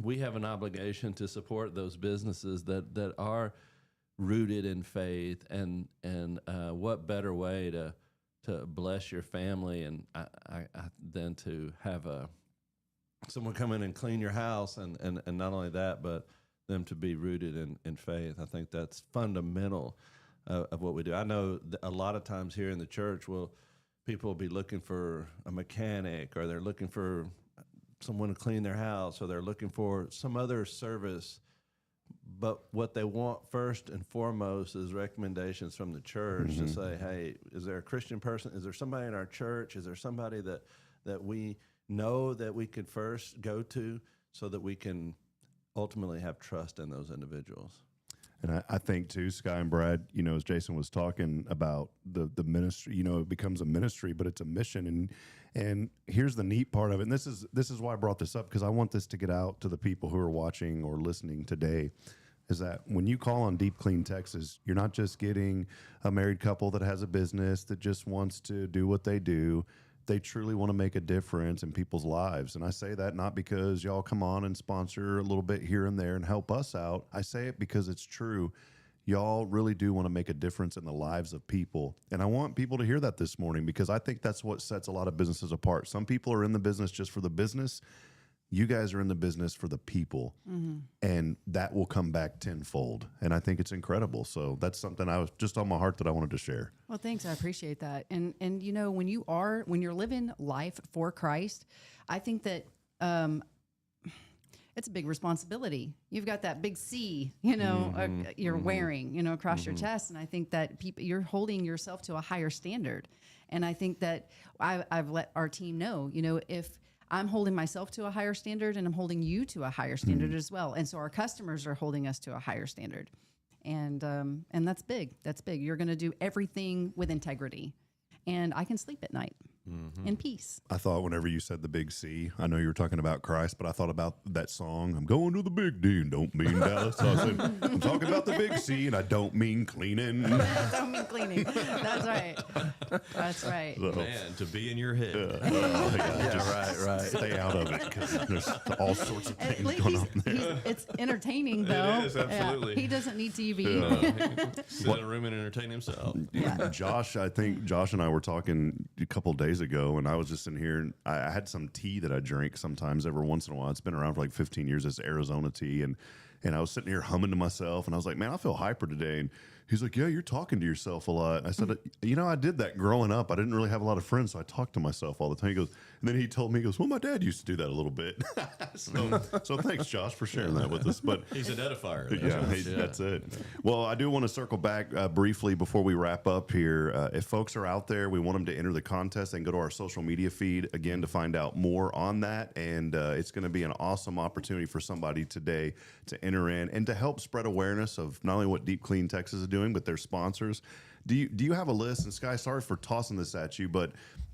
we have an obligation to support those businesses that are rooted in faith, and what better way to bless your family and than to have someone come in and clean your house, and not only that, but them to be rooted in faith. I think that's fundamental of what we do. I know a lot of times here in the church, people will be looking for a mechanic, or they're looking for someone to clean their house, or they're looking for some other service. But what they want first and foremost is recommendations from the church to say, hey, is there a Christian person? Is there somebody in our church? Is there somebody that we know that we could first go to, so that we can ultimately have trust in those individuals? And I think too, Skye and Brad, as Jason was talking about the ministry, it becomes a ministry, but it's a mission. And here's the neat part of it. And this is why I brought this up, because I want this to get out to the people who are watching or listening today, is that when you call on Deep Clean Texas, you're not just getting a married couple that has a business that just wants to do what they do. They truly want to make a difference in people's lives. And I say that not because y'all come on and sponsor a little bit here and there and help us out. I say it because it's true. Y'all really do want to make a difference in the lives of people. And I want people to hear that this morning, because I think that's what sets a lot of businesses apart. Some people are in the business just for the business. You guys are in the business for the people, and that will come back tenfold. And I think it's incredible. So that's something I was just on my heart that I wanted to share. Well, thanks. I appreciate that. And when you're living life for Christ, I think that it's a big responsibility. You've got that big C, you're wearing, across your chest. And I think that you're holding yourself to a higher standard. And I think that I've let our team know, if I'm holding myself to a higher standard, and I'm holding you to a higher standard as well. And so our customers are holding us to a higher standard. And that's big. That's big. You're going to do everything with integrity. And I can sleep at night in peace. I thought whenever you said the big C, I know you were talking about Christ, but I thought about that song, I'm going to the big D and don't mean Dallas. So I said, I'm talking about the big C and I don't mean cleaning. I don't mean cleaning. That's right. That's right. So, Man, to be in your head. Right. Stay out of it, because there's all sorts of things going on there. It's entertaining, though. It is, absolutely. Yeah, he doesn't need TV. Sit in a room and entertain himself. Josh, I think Josh and I were talking a couple days ago, and I was just in here, and I had some tea that I drink sometimes every once in a while. It's been around for like 15 years. It's Arizona tea, and And I was sitting here humming to myself, and I was like, man, I feel hyper today. And he's like, yeah, you're talking to yourself a lot. And I said, you know, I did that growing up. I didn't really have a lot of friends, so I talked to myself all the time. He goes, and then he told me, he goes, well, my dad used to do that a little bit. So thanks, Josh, for sharing that with us. But He's an edifier. that's it. Well, I do want to circle back briefly before we wrap up here. If folks are out there, we want them to enter the contest and go to our social media feed again to find out more on that. And it's going to be an awesome opportunity for somebody today to enter in and to help spread awareness of not only what Deep Clean Texas is doing, but their sponsors. Do you have a list? And Skye, sorry for tossing this at you, but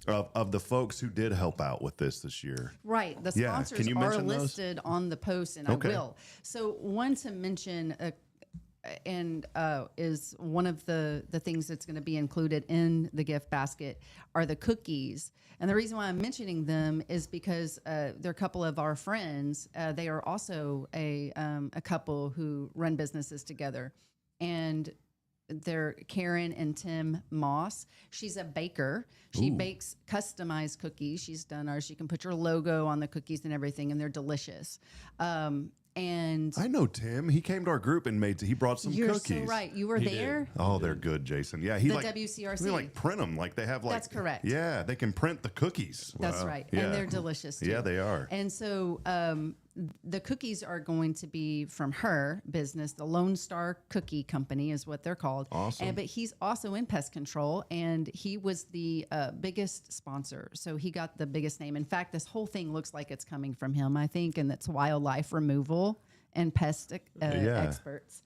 of the folks who did help out with this year. Right. The Yeah. sponsors Can you are mention those? listed on the post, and Okay. I will. So one to mention is one of the things that's going to be included in the gift basket are the cookies. And the reason why I'm mentioning them is because they're a couple of our friends. They are also a couple who run businesses together. And they're Karen and Tim Moss. She's a baker. She bakes customized cookies. She's done ours. You can put your logo on the cookies and everything, and they're delicious. And I know Tim. He came to our group and he brought some you're cookies. so right. You were there. Oh, they're good, Jason. Yeah, The WCRC. They like print them. Like they have like. That's correct. Yeah, they can print the cookies. That's right. Yeah. And they're delicious too. Yeah, they are. And so the cookies are going to be from her business. The Lone Star Cookie Company is what they're called. Awesome. But he's also in pest control, and he was the biggest sponsor. So he got the biggest name. In fact, this whole thing looks like it's coming from him, I think, and it's wildlife removal and pest experts.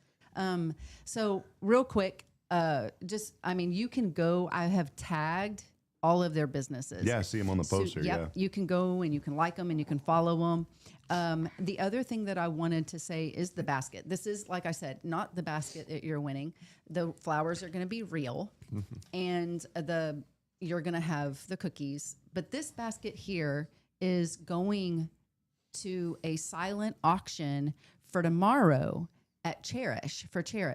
So real quick, you can go. I have tagged all of their businesses. Yeah, I see them on the post here. Yep, Yeah. you can go and you can like them and you can follow them. The other thing that I wanted to say is the basket. This is, like I said, not the basket that you're winning. The flowers are going to be real, and you're going to have the cookies. But this basket here is going to a silent auction for tomorrow at Cherish.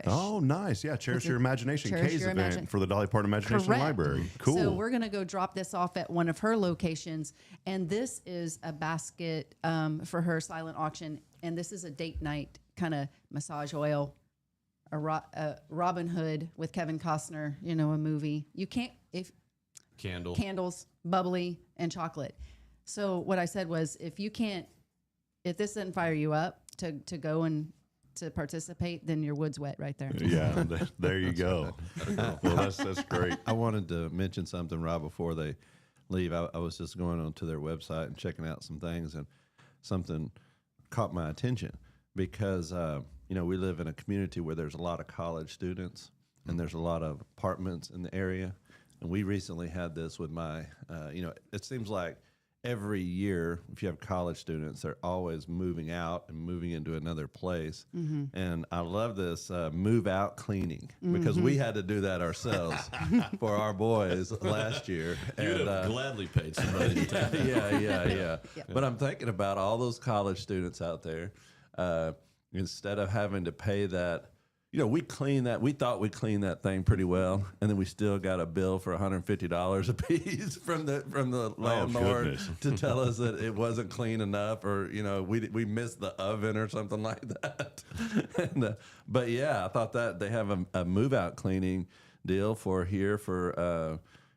Oh, nice. Yeah, Cherish Your Imagination. Cherish K's Your event for the Dolly Parton Imagination Correct. Library. Cool. So we're going to go drop this off at one of her locations. And this is a basket for her silent auction. And this is a date night kind of massage oil, a Robin Hood with Kevin Costner, a movie. You can't, candles, bubbly, and chocolate. So what I said was, if this doesn't fire you up to go and to participate, then your wood's wet right there. Yeah, there you go. Well, that's great. I wanted to mention something right before they leave. I was just going onto their website and checking out some things, and something caught my attention because we live in a community where there's a lot of college students and there's a lot of apartments in the area. And we recently had this with my, it seems like every year, if you have college students, they're always moving out and moving into another place. Mm-hmm. And I love this move out cleaning because we had to do that ourselves for our boys last year. You would have gladly paid somebody to take that. Yeah. But I'm thinking about all those college students out there. Instead of having to pay that, we thought we cleaned that thing pretty well, and then we still got a bill for $150 a piece from the landlord to tell us that it wasn't clean enough, or we missed the oven or something like that. But yeah, I thought that they have a move out cleaning deal for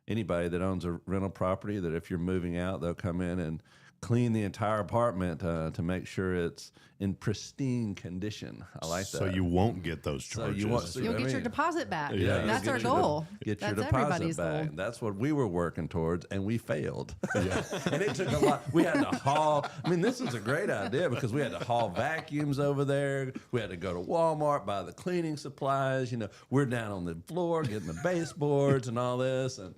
anybody that owns a rental property, that if you're moving out, they'll come in and clean the entire apartment to make sure it's in pristine condition. I like that. So you won't get those charges. You'll get your deposit back. Yeah. That's our goal. Get your That's deposit everybody's back. goal. That's what we were working towards, and we failed. Yeah. And it took a lot. We had to haul. This is a great idea because we had to haul vacuums over there. We had to go to Walmart, buy the cleaning supplies. We're down on the floor getting the baseboards and all this, and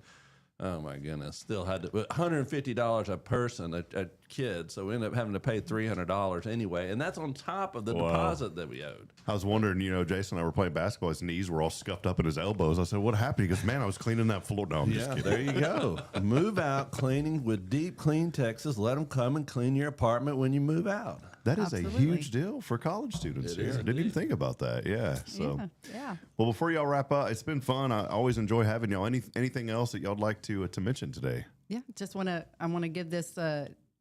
oh my goodness! Still had to $150 a person, a kid. So we ended up having to pay $300 anyway, and that's on top of the deposit that we owed. I was wondering, Jason and I were playing basketball. His knees were all scuffed up in his elbows. I said, "What happened?" He goes, "Man, I was cleaning that floor." No, I'm just kidding. There you go. Move out cleaning with Deep Clean Texas. Let them come and clean your apartment when you move out. That is Absolutely. a huge deal for college students here. Didn't even think about that. Yeah. So, Yeah. Well, before y'all wrap up, it's been fun. I always enjoy having y'all. Anything else that y'all'd like to mention today? Yeah. I want to give this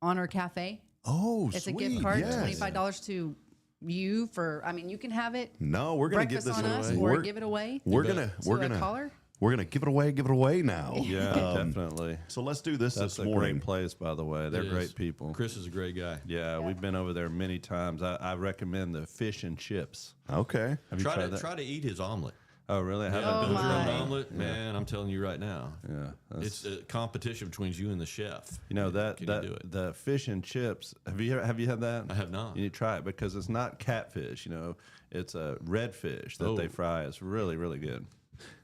Honor Cafe. Oh, It's sweet. a gift card, Yes. $25 to you for. I mean, you can have it. No, we're gonna give breakfast this on us, away. or give it away. We're to gonna a caller. We're gonna give it away now. Yeah, definitely. So let's do this That's this a morning. great place, by the way. They're It is. great people. Chris is a great guy. Yeah, we've been over there many times. I recommend the fish and chips. Okay. Have you Try tried to that? try to eat his omelet. Oh, really? I haven't Oh, been Build your own my. omelet, man. I'm telling you right now. Yeah, It's a competition between you and the chef. you know that Can you do it? the fish and chips. Have you had that? I have not. You need to try it because it's not catfish. You know, it's a redfish that they Oh. fry. It's really really good.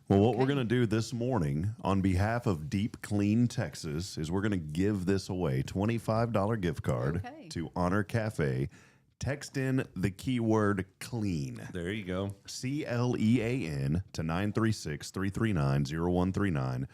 Well, what we're going to do this morning on behalf of Deep Clean Texas is we're going to give this away, $25 gift card Okay. to Honor Cafe. Text in the keyword clean, There you go. CLEAN, to 936-339-0139,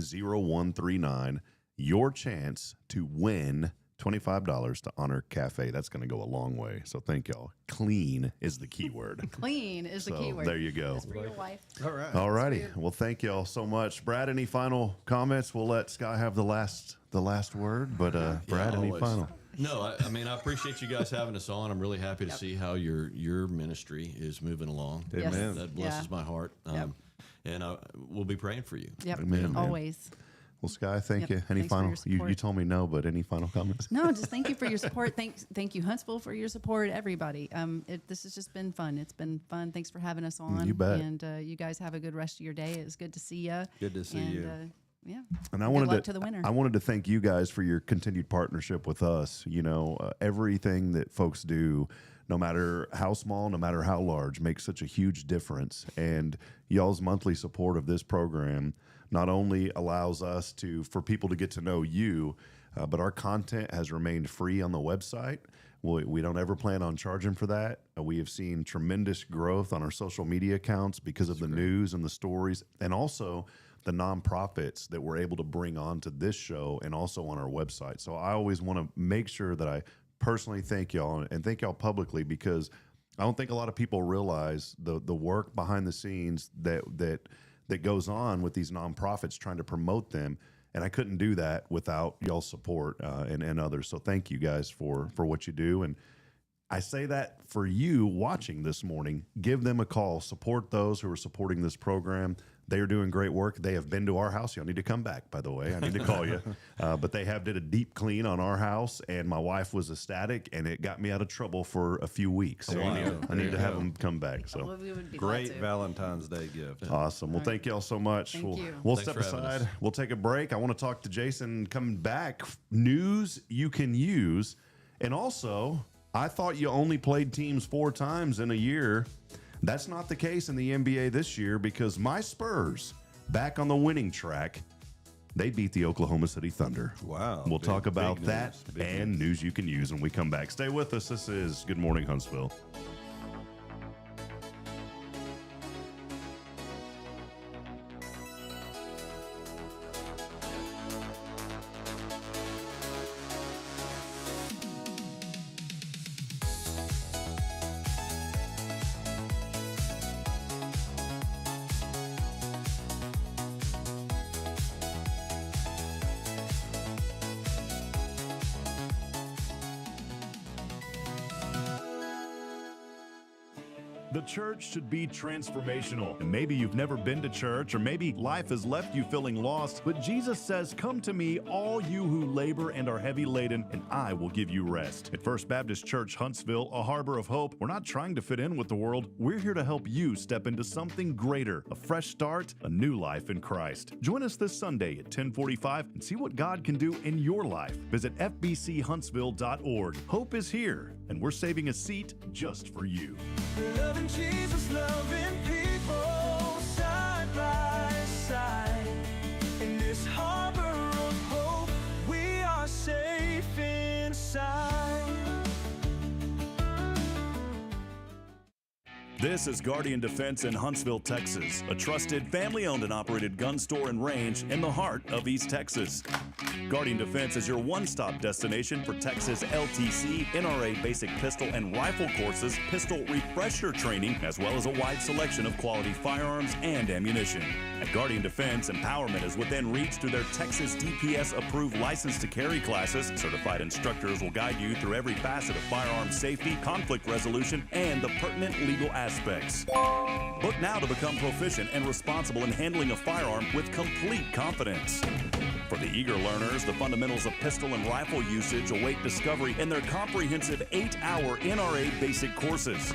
936-339-0139. Your chance to win $25 to Honor Cafe. That's going to go a long way. So thank y'all. Clean is the keyword. Clean is the So, keyword. there you go. That's for your wife. All right. All righty. Well, thank y'all so much. Brad, any final comments? We'll let Skye have the last word. But Brad, any always. final? No, I mean I appreciate you guys having us on. I'm really happy to see how your ministry is moving along. Yes. Amen. That blesses Yeah. my heart. Yep. And we'll be praying for you. Yep. Amen. Always. Well, Skye, thank Yep. you. Any Thanks for final? your You support. told me no, but any final comments? No, just thank you for your support. Thank you, Huntsville, for your support. Everybody, this has just been fun. It's been fun. Thanks for having us on. You bet. And you guys have a good rest of your day. It was good to see you. Good to see and, you. Yeah. And I Good wanted luck to the winner. I wanted to thank you guys for your continued partnership with us. You know, everything that folks do, no matter how small, no matter how large, makes such a huge difference. And y'all's monthly support of this program not only allows us for people to get to know you, but our content has remained free on the website. We don't ever plan on charging for that. We have seen tremendous growth on our social media accounts because of the news and the stories, and also the nonprofits that we're able to bring on to this show and also on our website. So I always want to make sure that I personally thank y'all and thank y'all publicly, because I don't think a lot of people realize the work behind the scenes that goes on with these nonprofits trying to promote them. And I couldn't do that without y'all's support and others. So thank you guys for what you do. And I say that for you watching this morning. Give them a call. Support those who are supporting this program. They are doing great work. They have been to our house. Y'all need to come back, by the way. I need to call you. But they did a deep clean on our house, and my wife was ecstatic, and it got me out of trouble for a few weeks. So I need to have them come back. So Well, we would be glad Great to. Valentine's Day gift. awesome. Well, thank y'all so much. Thank you. We'll Thanks step for having aside. us. We'll take a break. I want to talk to Jason coming back. News you can use. And also, I thought you only played teams 4 times in a year. That's not the case in the NBA this year, because my Spurs, back on the winning track, they beat the Oklahoma City Thunder. Wow. We'll Big- talk about big that news. Big and news you can use when we come back. Stay with us. This is Good Morning Huntsville. The church should be transformational. And maybe you've never been to church, or maybe life has left you feeling lost, but Jesus says, "Come to me, all you who labor and are heavy laden, and I will give you rest." At First Baptist Church Huntsville, a harbor of hope, we're not trying to fit in with the world. We're here to help you step into something greater, a fresh start, a new life in Christ. Join us this Sunday at 10:45 and see what God can do in your life. Visit fbchuntsville.org. Hope is here, and we're saving a seat just for you. Loving Jesus, loving people side by side. In this harbor of hope, we are safe inside. This is Guardian Defense in Huntsville, Texas, a trusted family-owned and operated gun store and range in the heart of East Texas. Guardian Defense is your one-stop destination for Texas LTC, NRA basic pistol and rifle courses, pistol refresher training, as well as a wide selection of quality firearms and ammunition. At Guardian Defense, empowerment is within reach through their Texas DPS-approved license to carry classes. Certified instructors will guide you through every facet of firearm safety, conflict resolution, and the pertinent legal aspects. Book now to become proficient and responsible in handling a firearm with complete confidence. For the eager learners, the fundamentals of pistol and rifle usage await discovery in their comprehensive 8-hour NRA basic courses.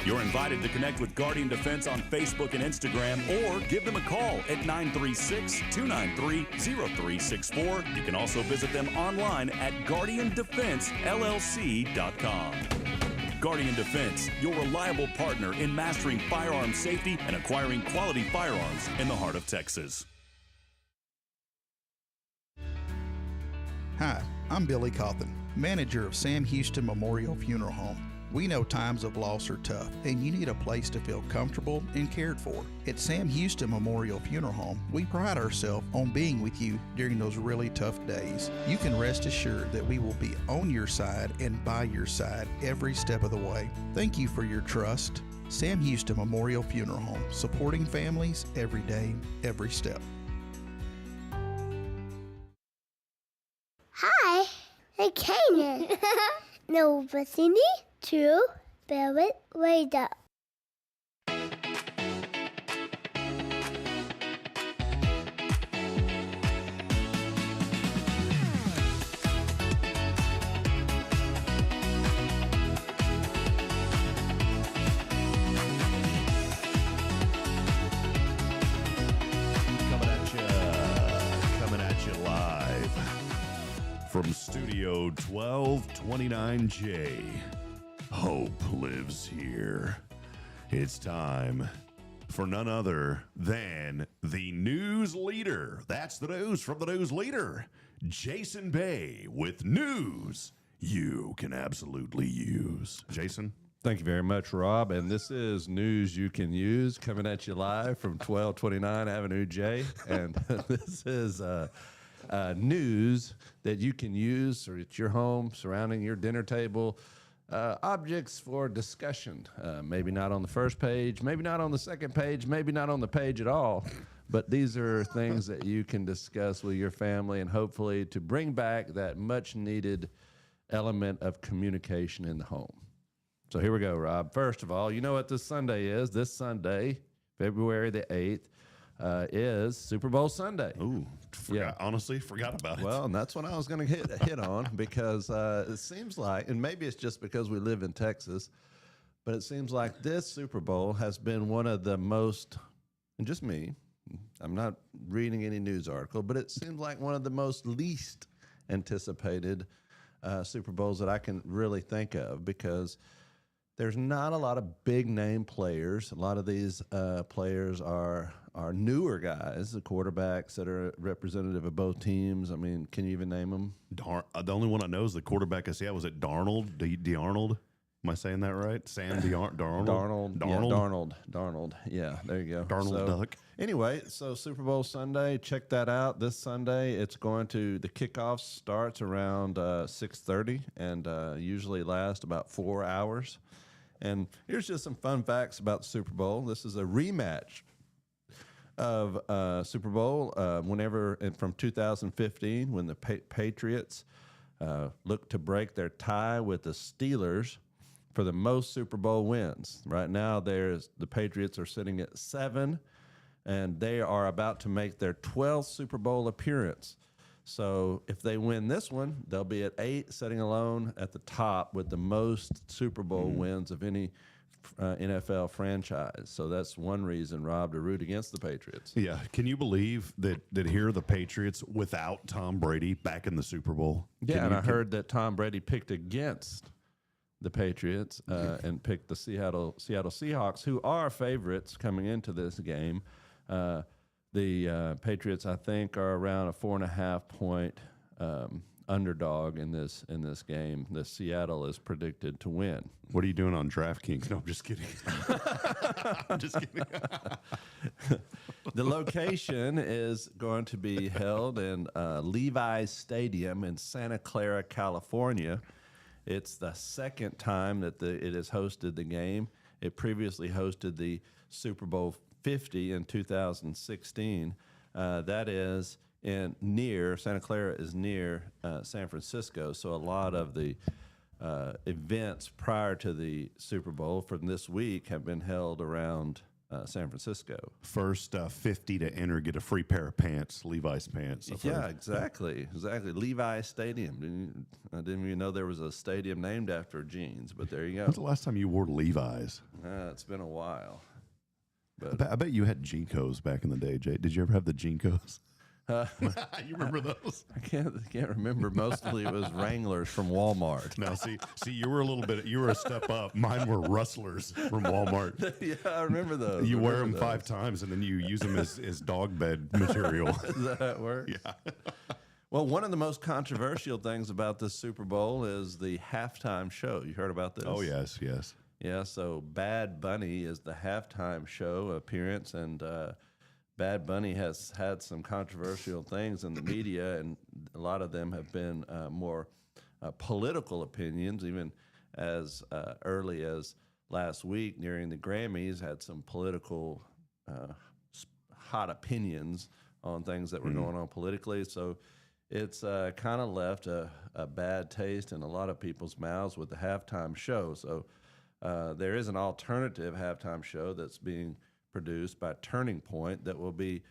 You're invited to connect with Guardian Defense on Facebook and Instagram, or give them a call at 936-293-0364. You can also visit them online at guardiandefensellc.com. Guardian Defense, your reliable partner in mastering firearm safety and acquiring quality firearms in the heart of Texas. Hi, I'm Billy Carlton, manager of Sam Houston Memorial Funeral Home. We know times of loss are tough, and you need a place to feel comfortable and cared for. At Sam Houston Memorial Funeral Home, we pride ourselves on being with you during those really tough days. You can rest assured that we will be on your side and by your side every step of the way. Thank you for your trust. Sam Houston Memorial Funeral Home, supporting families every day, every step. Hi, I'm Kanan. No, listening to Barrett Radio. Coming at you live from Studio 1229J. Hope lives here. It's time for none other than the news leader. That's the news from the news leader, Jason Bay, with news you can absolutely use. Jason? Thank you very much, Rob. And this is News You Can Use, coming at you live from 1229 Avenue J. And this is news that you can use at your home, surrounding your dinner table, objects for discussion. Maybe not on the first page, maybe not on the second page, maybe not on the page at all. But these are things that you can discuss with your family and hopefully to bring back that much needed element of communication in the home. So here we go, Rob. First of all, you know what this Sunday is. This Sunday, February the 8th, is Super Bowl Sunday. Ooh, honestly, forgot about it. Well, and that's what I was going to hit on because it seems like, and maybe it's just because we live in Texas, but it seems like this Super Bowl has been one of the most, and just me, I'm not reading any news article, but it seems like one of the most least anticipated Super Bowls that I can really think of because there's not a lot of big name players. A lot of these players are newer guys, the quarterbacks that are representative of both teams. I mean, can you even name them? The only one I know is the quarterback I see. Was it Darnold? Darnold? Am I saying that right? Sam Darnold? Darnold. Yeah, there you go. Darnold Duck. Anyway, so Super Bowl Sunday, check that out. This Sunday, the kickoff starts around 6:30 and usually lasts about 4 hours. And here's just some fun facts about the Super Bowl. This is a rematch of Super Bowl from 2015 when the Patriots looked to break their tie with the Steelers for the most Super Bowl wins. Right now, the Patriots are sitting at 7, and they are about to make their 12th Super Bowl appearance. So if they win this one, they'll be at 8, sitting alone at the top with the most Super Bowl wins of any NFL franchise. So that's one reason, Rob, to root against the Patriots. Yeah. Can you believe that here are the Patriots without Tom Brady back in the Super Bowl? Yeah, I heard that Tom Brady picked against the Patriots and picked the Seattle Seahawks, who are favorites coming into this game. The Patriots, I think, are around a 4.5 point underdog in this game. The Seattle is predicted to win. What are you doing on DraftKings? No, I'm just kidding. I'm just kidding. The location is going to be held in Levi's Stadium in Santa Clara, California. It's the second time that it has hosted the game. It previously hosted the Super Bowl 50 in 2016. That is Santa Clara is near San Francisco, so a lot of the events prior to the Super Bowl from this week have been held around San Francisco. First 50 to enter get a free pair of pants, Levi's pants. Yeah, exactly. Levi's Stadium. I didn't even know there was a stadium named after jeans, but there you go. When's the last time you wore Levi's? It's been a while. But I bet you had Jinkos back in the day, Jay. Did you ever have the Jinkos? You remember those? I can't remember. Mostly it was Wranglers from Walmart. Now, see, you were a step up. Mine were Rustlers from Walmart. Yeah, I remember those. You wear them 5 times, and then you use them as dog bed material. Is that how it works? Yeah. Well, one of the most controversial things about this Super Bowl is the halftime show. You heard about this? Oh, yes. Yeah, so Bad Bunny is the halftime show appearance, and Bad Bunny has had some controversial things in the media, and a lot of them have been more political opinions, even as early as last week during the Grammys, had some political hot opinions on things that were going on politically. So it's kind of left a bad taste in a lot of people's mouths with the halftime show. So there is an alternative halftime show that's being produced by Turning Point that will be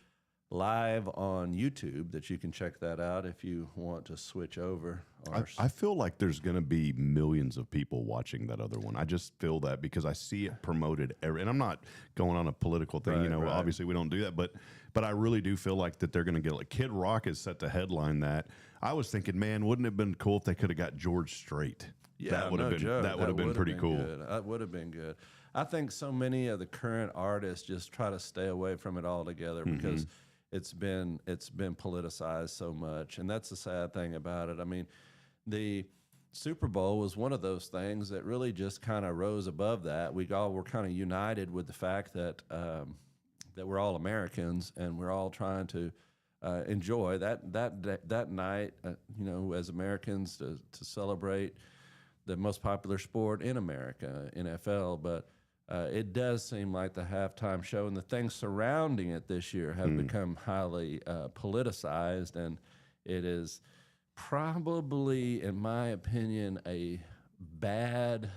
live on YouTube, that you can check that out if you want to switch over. I feel like there's going to be millions of people watching that other one. I just feel that because I see it promoted and I'm not going on a political thing, Right. Obviously we don't do that, but I really do feel like that they're going to get, like, Kid Rock is set to headline that. I was thinking, man, wouldn't it have been cool if they could have got George Strait? Yeah, that would have been pretty cool. That would have been good. I think so many of the current artists just try to stay away from it altogether because it's been politicized so much, and that's the sad thing about it. I mean, the Super Bowl was one of those things that really just kind of rose above that. We all were kind of united with the fact that that we're all Americans and we're all trying to enjoy that night, as Americans to celebrate the most popular sport in America, NFL. But it does seem like the halftime show and the things surrounding it this year have become highly politicized, and it is probably, in my opinion, a bad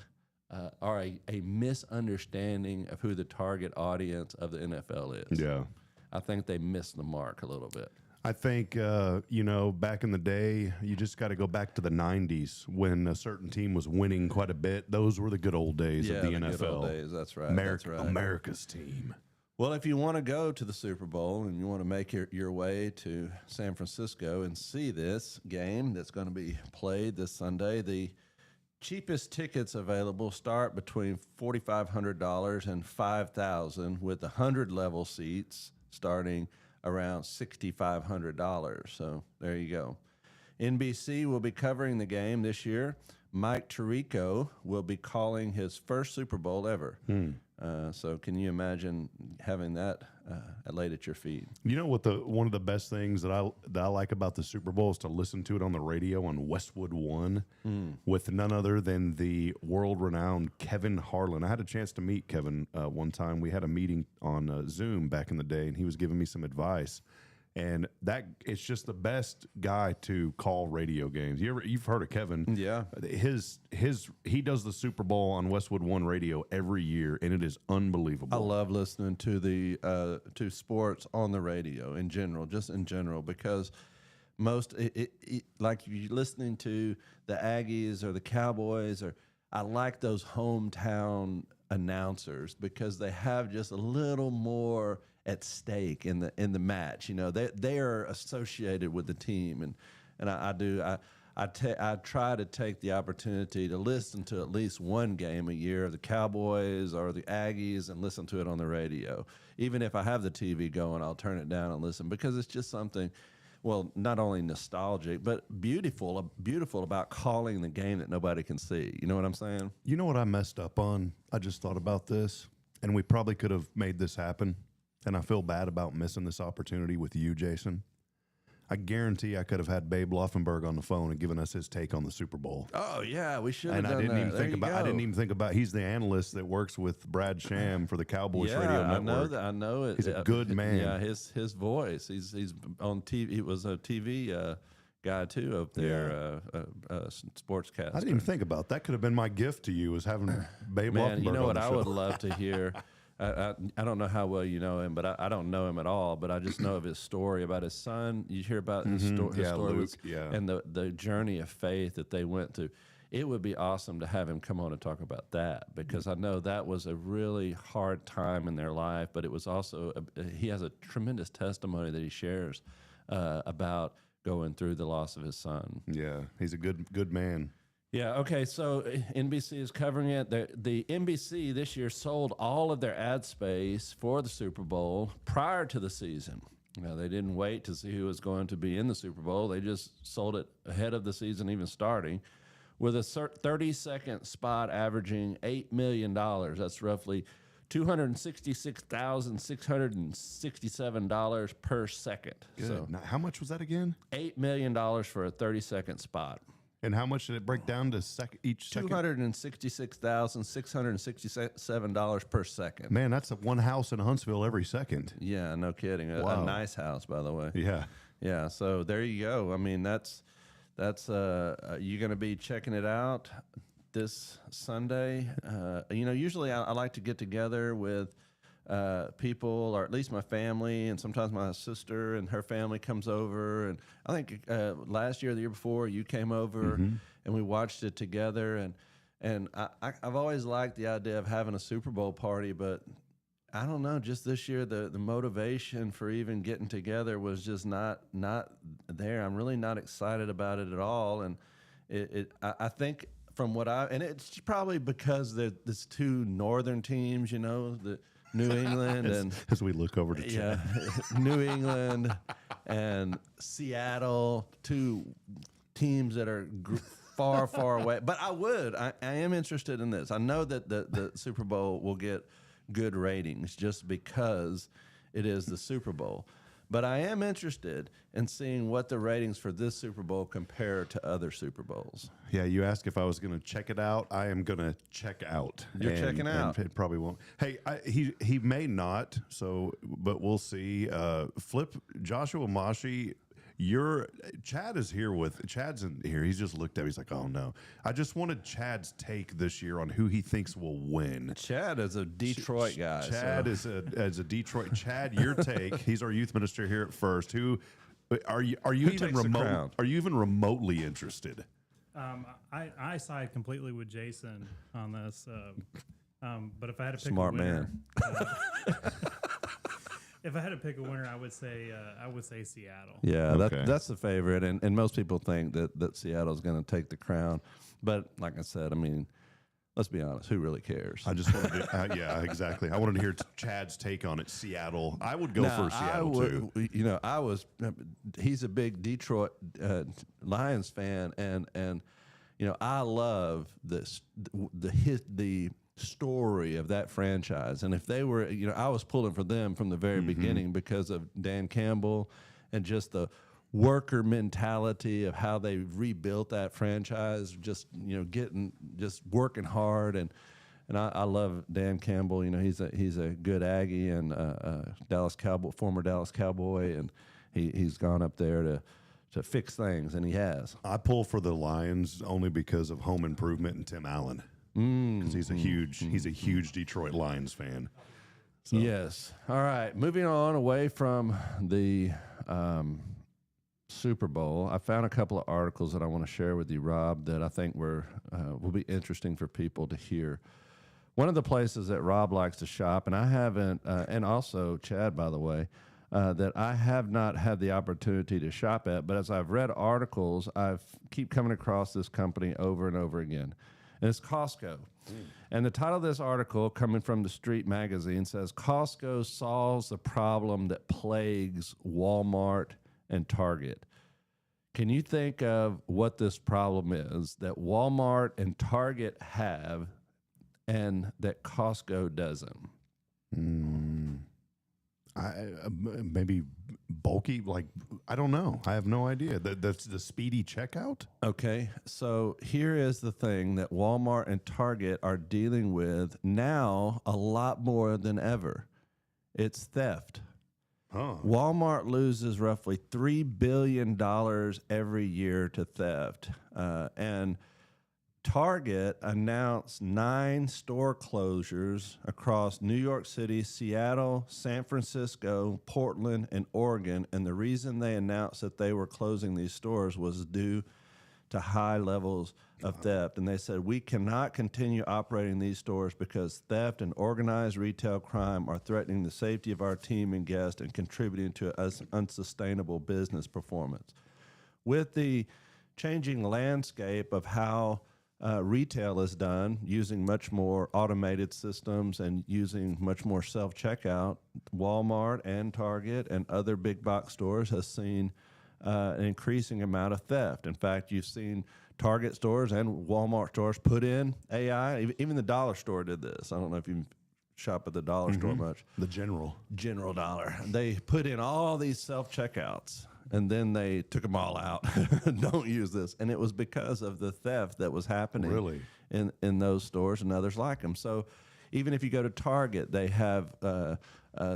or a misunderstanding of who the target audience of the NFL is. Yeah. I think they missed the mark a little bit. I think, back in the day, you just got to go back to the 90s when a certain team was winning quite a bit. Those were the good old days of the NFL. Good old days. That's right. America's team. Well, if you want to go to the Super Bowl and you want to make your way to San Francisco and see this game that's going to be played this Sunday, the cheapest tickets available start between $4,500 and $5,000, with 100 level seats starting around $6,500. So there you go. NBC will be covering the game this year. Mike Tirico will be calling his first Super Bowl ever. So can you imagine having that laid at your feet? You know what? One of the best things that I like about the Super Bowl is to listen to it on the radio on Westwood One with none other than the world-renowned Kevin Harlan. I had a chance to meet Kevin one time. We had a meeting on Zoom back in the day, and he was giving me some advice. And it's just the best guy to call radio games. You've heard of Kevin? Yeah. He does the Super Bowl on Westwood One radio every year, and it is unbelievable. I love listening to the to sports on the radio in general, because like you listening to the Aggies or the Cowboys, or I like those hometown announcers because they have just a little more at stake in the match. They are associated with the team, and I try to take the opportunity to listen to at least one game a year of the Cowboys or the Aggies and listen to it on the radio. Even if I have the TV going, I'll turn it down and listen, because it's just something. well, not only nostalgic, but beautiful about calling the game that nobody can see. You know what I'm saying? You know what I messed up on? I just thought about this, and we probably could have made this happen, and I feel bad about missing this opportunity with you, Jason. I guarantee I could have had Babe Loffenberg on the phone and given us his take on the Super Bowl. Oh yeah, we should have And done I didn't that. even There think you about. go. I didn't even think about. He's the analyst that works with Brad Sham for the Cowboys Radio Network. I know that. I know it. He's a good man. Yeah, his voice. He's on TV. He was a TV guy too up there, sportscaster. I didn't even think about that. Could have been my gift to you, was having Babe Man, Loffenberg you know on what the I show. would love to hear. I don't know how well you know him, but I don't know him at all. But I just know of his story about his son. You hear about his, his story Luke, with- yeah. and the journey of faith that they went through. It would be awesome to have him come on and talk about that, because I know that was a really hard time in their life, but it was also, he has a tremendous testimony that he shares about going through the loss of his son. Yeah, he's a good man. Yeah, okay, so NBC is covering it. The NBC this year sold all of their ad space for the Super Bowl prior to the season. Now, they didn't wait to see who was going to be in the Super Bowl. They just sold it ahead of the season even starting, with a 30-second spot averaging $8 million. That's roughly $266,667 per second. Good. So Now, how much was that again? $8 million for a 30-second spot. And how much did it break down to each second? $266,667 per second. Man, that's one house in Huntsville every second. Yeah, no kidding. A Wow. nice house, by the way. Yeah. Yeah, so there you go. I mean, that's you're going to be checking it out this Sunday. Usually I like to get together with people, or at least my family, and sometimes my sister and her family comes over. And I think last year, the year before, you came over and we watched it together. And I've always liked the idea of having a Super Bowl party, but I don't know, just this year, the motivation for even getting together was just not there. I'm really not excited about it at all. And I think from what and it's probably because there's two northern teams, the New England as we look over to Chad. New England and Seattle, two teams that are far, far away. But I am interested in this. I know that the Super Bowl will get good ratings just because it is the Super Bowl. But I am interested in seeing what the ratings for this Super Bowl compare to other Super Bowls. Yeah, you asked if I was going to check it out. I am going to check out. You're checking out. And it probably won't. Hey, he may not. But we'll see. Flip Joshua Mashi. Chad's in here. He's just looked at me. He's like, oh no. I just wanted Chad's take this year on who he thinks will win. Chad is a Detroit guy. Chad is a Detroit. Chad, your take. He's our youth minister here at First. Who are you even takes the remote? crown? Are you even remotely interested? I side completely with Jason on this. But if I had to pick Smart a winner, man. if I had to pick a winner, I would say Seattle. Yeah, Okay. that's the favorite, and most people think that Seattle's going to take the crown. But like I said, I mean, let's be honest, who really cares? I just wanted to, yeah, exactly. I wanted to hear Chad's take on it. Seattle. I would go for Seattle too. He's a big Detroit Lions fan, and I love the story of that franchise. And if they were, I was pulling for them from the very beginning because of Dan Campbell and just the worker mentality of how they rebuilt that franchise, just working hard, and I love Dan Campbell. He's a good Aggie and former Dallas Cowboy, and he's gone up there to fix things, and he has. I pull for the Lions only because of Home Improvement and Tim Allen. Because he's a huge Detroit Lions fan. So. Yes. All right. Moving on away from the Super Bowl, I found a couple of articles that I want to share with you, Rob, that I think will be interesting for people to hear. One of the places that Rob likes to shop, and I haven't, and also Chad, by the way, that I have not had the opportunity to shop at, but as I've read articles, I keep coming across this company over and over again. And it's Costco. And the title of this article, coming from the Street Magazine, says, Costco solves the problem that plagues Walmart and Target. Can you think of what this problem is that Walmart and Target have and that Costco doesn't? Maybe bulky, like, I don't know. I have no idea. That's the speedy checkout? Okay, so here is the thing that Walmart and Target are dealing with now a lot more than ever. It's theft. Huh. Walmart loses roughly $3 billion every year to theft. And Target announced 9 store closures across New York City, Seattle, San Francisco, Portland, and Oregon. And the reason they announced that they were closing these stores was due to high levels of theft. And they said, we cannot continue operating these stores because theft and organized retail crime are threatening the safety of our team and guests and contributing to unsustainable business performance. With the changing landscape of how retail is done, using much more automated systems and using much more self-checkout, Walmart and Target and other big box stores has seen an increasing amount of theft. In fact, you've seen Target stores and Walmart stores put in AI. Even the dollar store did this. I don't know if you shop at the dollar store much. The General Dollar. They put in all these self-checkouts, and then they took them all out. Don't use this. And it was because of the theft that was happening in those stores and others like them. So even if you go to Target, they have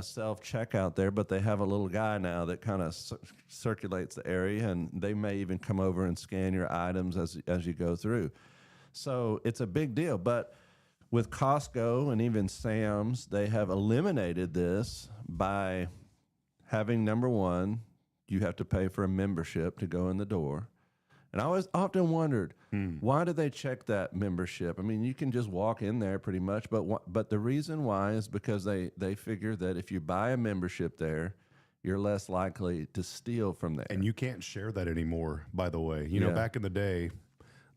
self-checkout there, but they have a little guy now that kind of circulates the area, and they may even come over and scan your items as you go through. So it's a big deal. But with Costco and even Sam's, they have eliminated this by having, number one, you have to pay for a membership to go in the door. And I always often wondered, why do they check that membership? I mean, you can just walk in there pretty much, but the reason why is because they figure that if you buy a membership there, you're less likely to steal from there. And you can't share that anymore, by the way. You know, back in the day,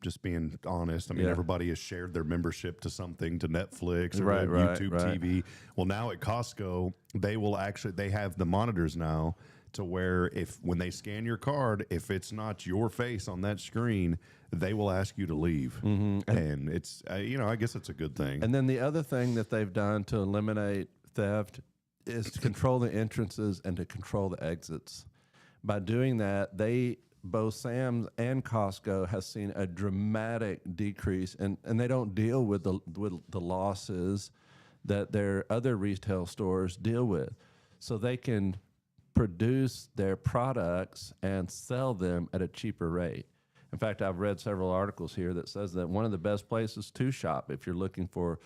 just being honest, I mean, everybody has shared their membership to something, to Netflix or YouTube TV. Well, now at Costco, they have the monitors now to where when they scan your card, if it's not your face on that screen, they will ask you to leave. And it's, I guess it's a good thing. And then the other thing that they've done to eliminate theft is to control the entrances and to control the exits. By doing that, both Sam's and Costco has seen a dramatic decrease, and they don't deal with the losses that their other retail stores deal with. So they can produce their products and sell them at a cheaper rate. In fact, I've read several articles here that says that one of the best places to shop if you're looking for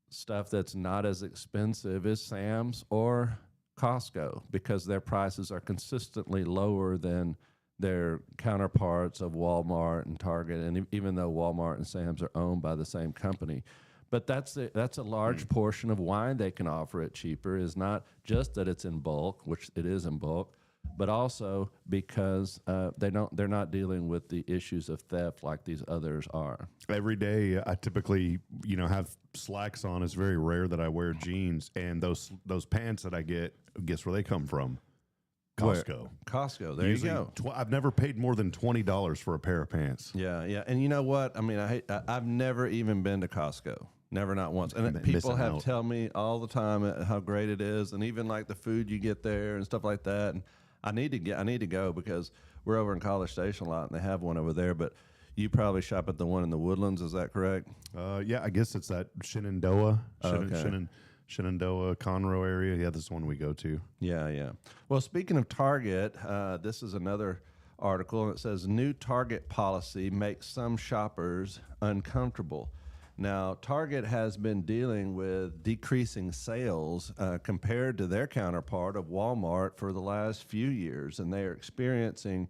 stuff that's not as expensive is Sam's or Costco, because their prices are consistently lower than their counterparts of Walmart and Target, and even though Walmart and Sam's are owned by the same company. But that's a large portion of why they can offer it cheaper, is not just that it's in bulk, which it is in bulk, but also because they're not dealing with the issues of theft like these others are. Every day, I typically have slacks on. It's very rare that I wear jeans, and those pants that I get, guess where they come from? Costco. Costco. There you go. I've never paid more than $20 for a pair of pants. Yeah. And you know what? I mean, I've never even been to Costco. Never, not once. And people have tell me all the time how great it is, and even like the food you get there and stuff like that. And I need to go because we're over in College Station a lot, and they have one over there. But you probably shop at the one in the Woodlands. Is that correct? Yeah, I guess it's that Shenandoah. Shenandoah, Conroe area. Yeah, this is one we go to. Yeah. Well, speaking of Target, this is another article, and it says new Target policy makes some shoppers uncomfortable. Now, Target has been dealing with decreasing sales compared to their counterpart of Walmart for the last few years, and they are experiencing,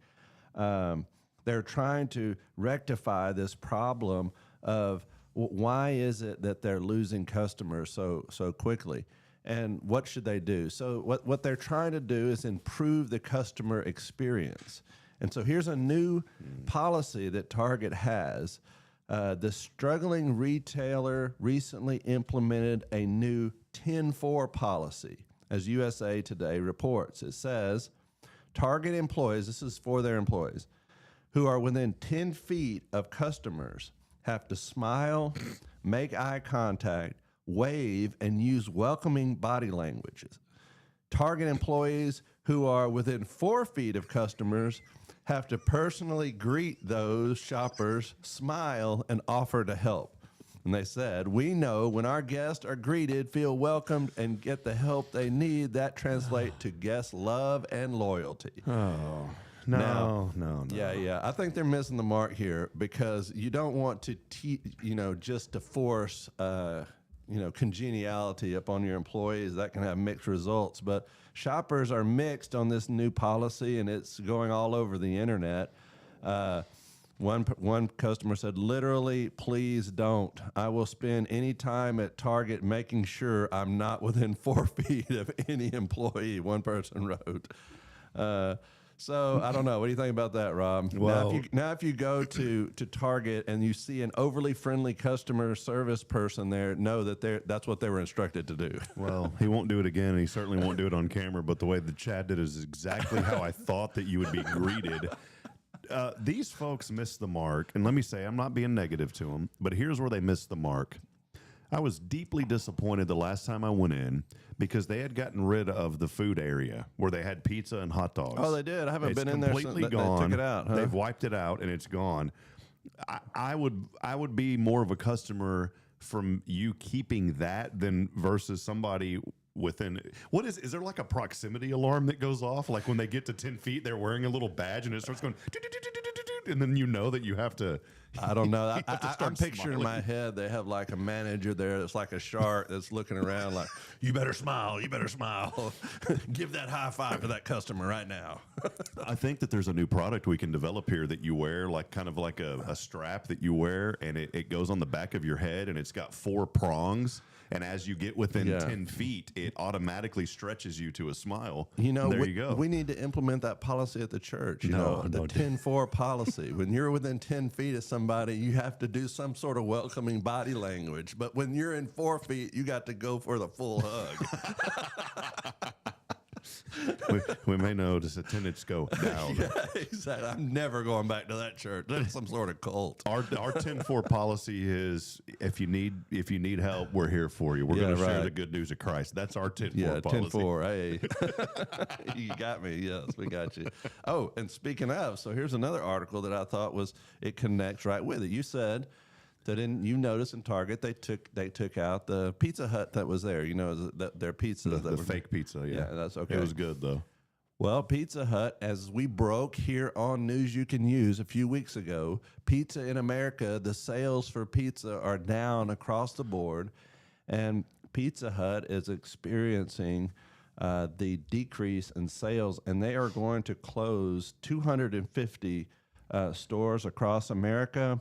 they're trying to rectify this problem of why is it that they're losing customers so quickly, and what should they do? So what they're trying to do is improve the customer experience. And so here's a new policy that Target has. The struggling retailer recently implemented a new 10-4 policy, as USA Today reports. It says, Target employees, this is for their employees, who are within 10 feet of customers have to smile, make eye contact, wave, and use welcoming body languages. Target employees who are within 4 feet of customers have to personally greet those shoppers, smile, and offer to help. And they said, we know when our guests are greeted, feel welcomed, and get the help they need, that translates to guest love and loyalty. Oh, no. Yeah. I think they're missing the mark here because you don't want to, just to force, congeniality upon your employees. That can have mixed results. But shoppers are mixed on this new policy, and it's going all over the internet. One customer said, literally, please don't. I will spend any time at Target making sure I'm not within 4 feet of any employee, one person wrote. So I don't know. What do you think about that, Rob? Well, now if you go to Target and you see an overly friendly customer service person there, know that that's what they were instructed to do. Well, he won't do it again, and he certainly won't do it on camera, but the way that Chad did is exactly how I thought that you would be greeted. These folks missed the mark, and let me say, I'm not being negative to them, but here's where they missed the mark. I was deeply disappointed the last time I went in because they had gotten rid of the food area where they had pizza and hot dogs. Oh, they did? I haven't been in there since completely gone. They took it out, huh? They've wiped it out, and it's gone. I would be more of a customer from you keeping that than versus somebody within. What is there like a proximity alarm that goes off? Like when they get to 10 feet, they're wearing a little badge and it starts going, and then you know that you have to. I don't know. I'm picturing smiling. in my head they have like a manager there that's like a shark that's looking around like, you better smile, give that high five to that customer right now. I think that there's a new product we can develop here that you wear, like kind of like a strap that you wear, and it goes on the back of your head, and it's got 4 prongs. And as you get within 10 feet, it automatically stretches you to a smile. You know, there you go. We need to implement that policy at the church. The 10-4 policy. When you're within 10 feet of somebody, you have to do some sort of welcoming body language. But when you're in 4 feet, you got to go for the full hug. we may notice attendance go down. Yeah, exactly. I'm never going back to that church. That's some sort of cult. Our 10-4 policy is if you need help, we're here for you. We're going to share the good news of Christ. That's our 10-4 policy. 10-4. Hey, you got me. Yes, we got you. Oh, and speaking of, so here's another article that I thought it connects right with it. You said that you noticed in Target they took out the Pizza Hut that was there. You know, their pizza, the fake pizza. Yeah, that's okay. It was good though. Well, Pizza Hut, as we broke here on News You Can Use a few weeks ago, pizza in America, the sales for pizza are down across the board, and Pizza Hut is experiencing the decrease in sales, and they are going to close 250 stores across America.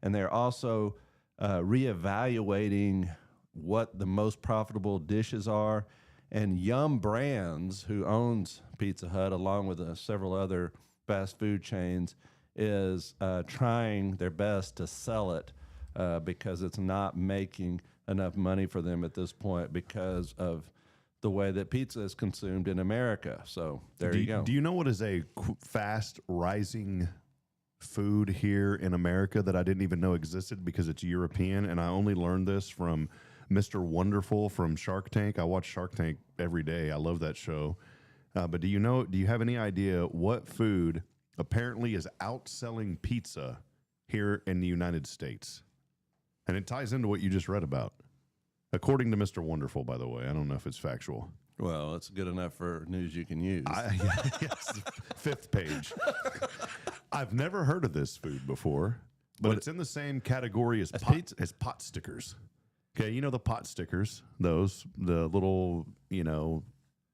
And they're also reevaluating what the most profitable dishes are. And Yum Brands, who owns Pizza Hut, along with several other fast food chains, is trying their best to sell it because it's not making enough money for them at this point because of the way that pizza is consumed in America. So there you go. Do you know what is a fast rising food here in America that I didn't even know existed because it's European, and I only learned this from Mr. Wonderful from Shark Tank. I watch Shark Tank every day. I love that show. But do you have any idea what food apparently is outselling pizza here in the United States? And it ties into what you just read about. According to Mr. Wonderful, by the way. I don't know if it's factual. Well, it's good enough for News You Can Use. Yes, 5th page. I've never heard of this food before, but it's in the same category as pot stickers. Okay, you know the pot stickers, the little,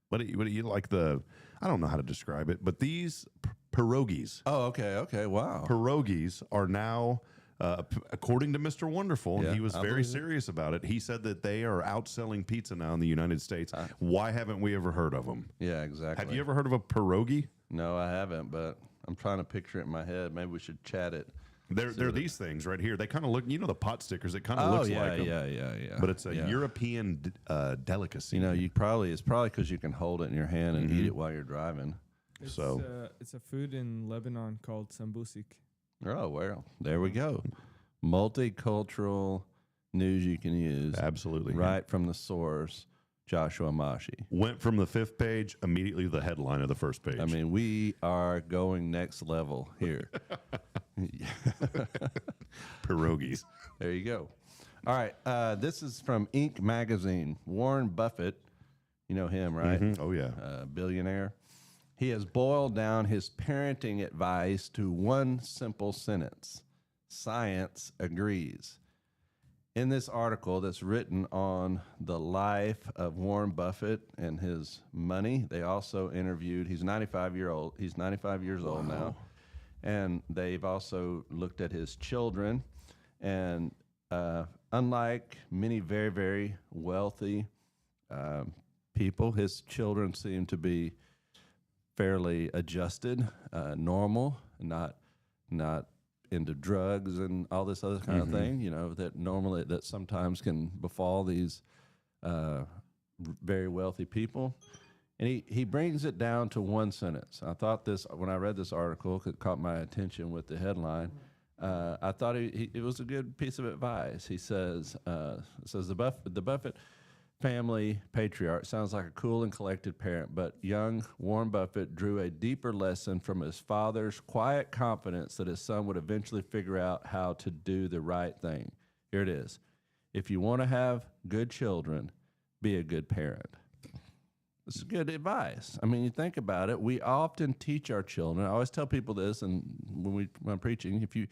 what do you like I don't know how to describe it, but these pierogies. Oh, okay, wow. Pierogies are now, according to Mr. Wonderful, and he was very serious about it. He said that they are outselling pizza now in the United States. Why haven't we ever heard of them? Yeah, exactly. Have you ever heard of a pierogi? No, I haven't, but I'm trying to picture it in my head. Maybe we should chat it. They're these things right here. They kind of look, the pot stickers. It kind of looks like them. Yeah. But it's a European delicacy. It's probably because you can hold it in your hand and eat it while you're driving. It's a food in Lebanon called sambusik. Oh, well, there we go. Multicultural news you can use. Absolutely. Right from the source, Joshua Mashi. Went from the 5th page immediately to the headline of the 1st page. I mean, we are going next level here. Pierogies. There you go. All right. This is from Inc. magazine. Warren Buffett, you know him, right? Mm-hmm. Oh, yeah. Billionaire. He has boiled down his parenting advice to one simple sentence: science agrees. In this article that's written on the life of Warren Buffett and his money, they also interviewed, he's 95 years old now, and they've also looked at his children. And unlike many very, very wealthy people, his children seem to be fairly adjusted, normal, not into drugs and all this other kind of thing, you know, that sometimes can befall these very wealthy people. And he brings it down to one sentence. I thought this, when I read this article, it caught my attention with the headline. I thought it was a good piece of advice. He says, the Buffett family patriarch sounds like a cool and collected parent, but young Warren Buffett drew a deeper lesson from his father's quiet confidence that his son would eventually figure out how to do the right thing. Here it is. If you want to have good children, be a good parent. It's good advice. I mean, you think about it. We often teach our children. I always tell people this, and when I'm preaching, if you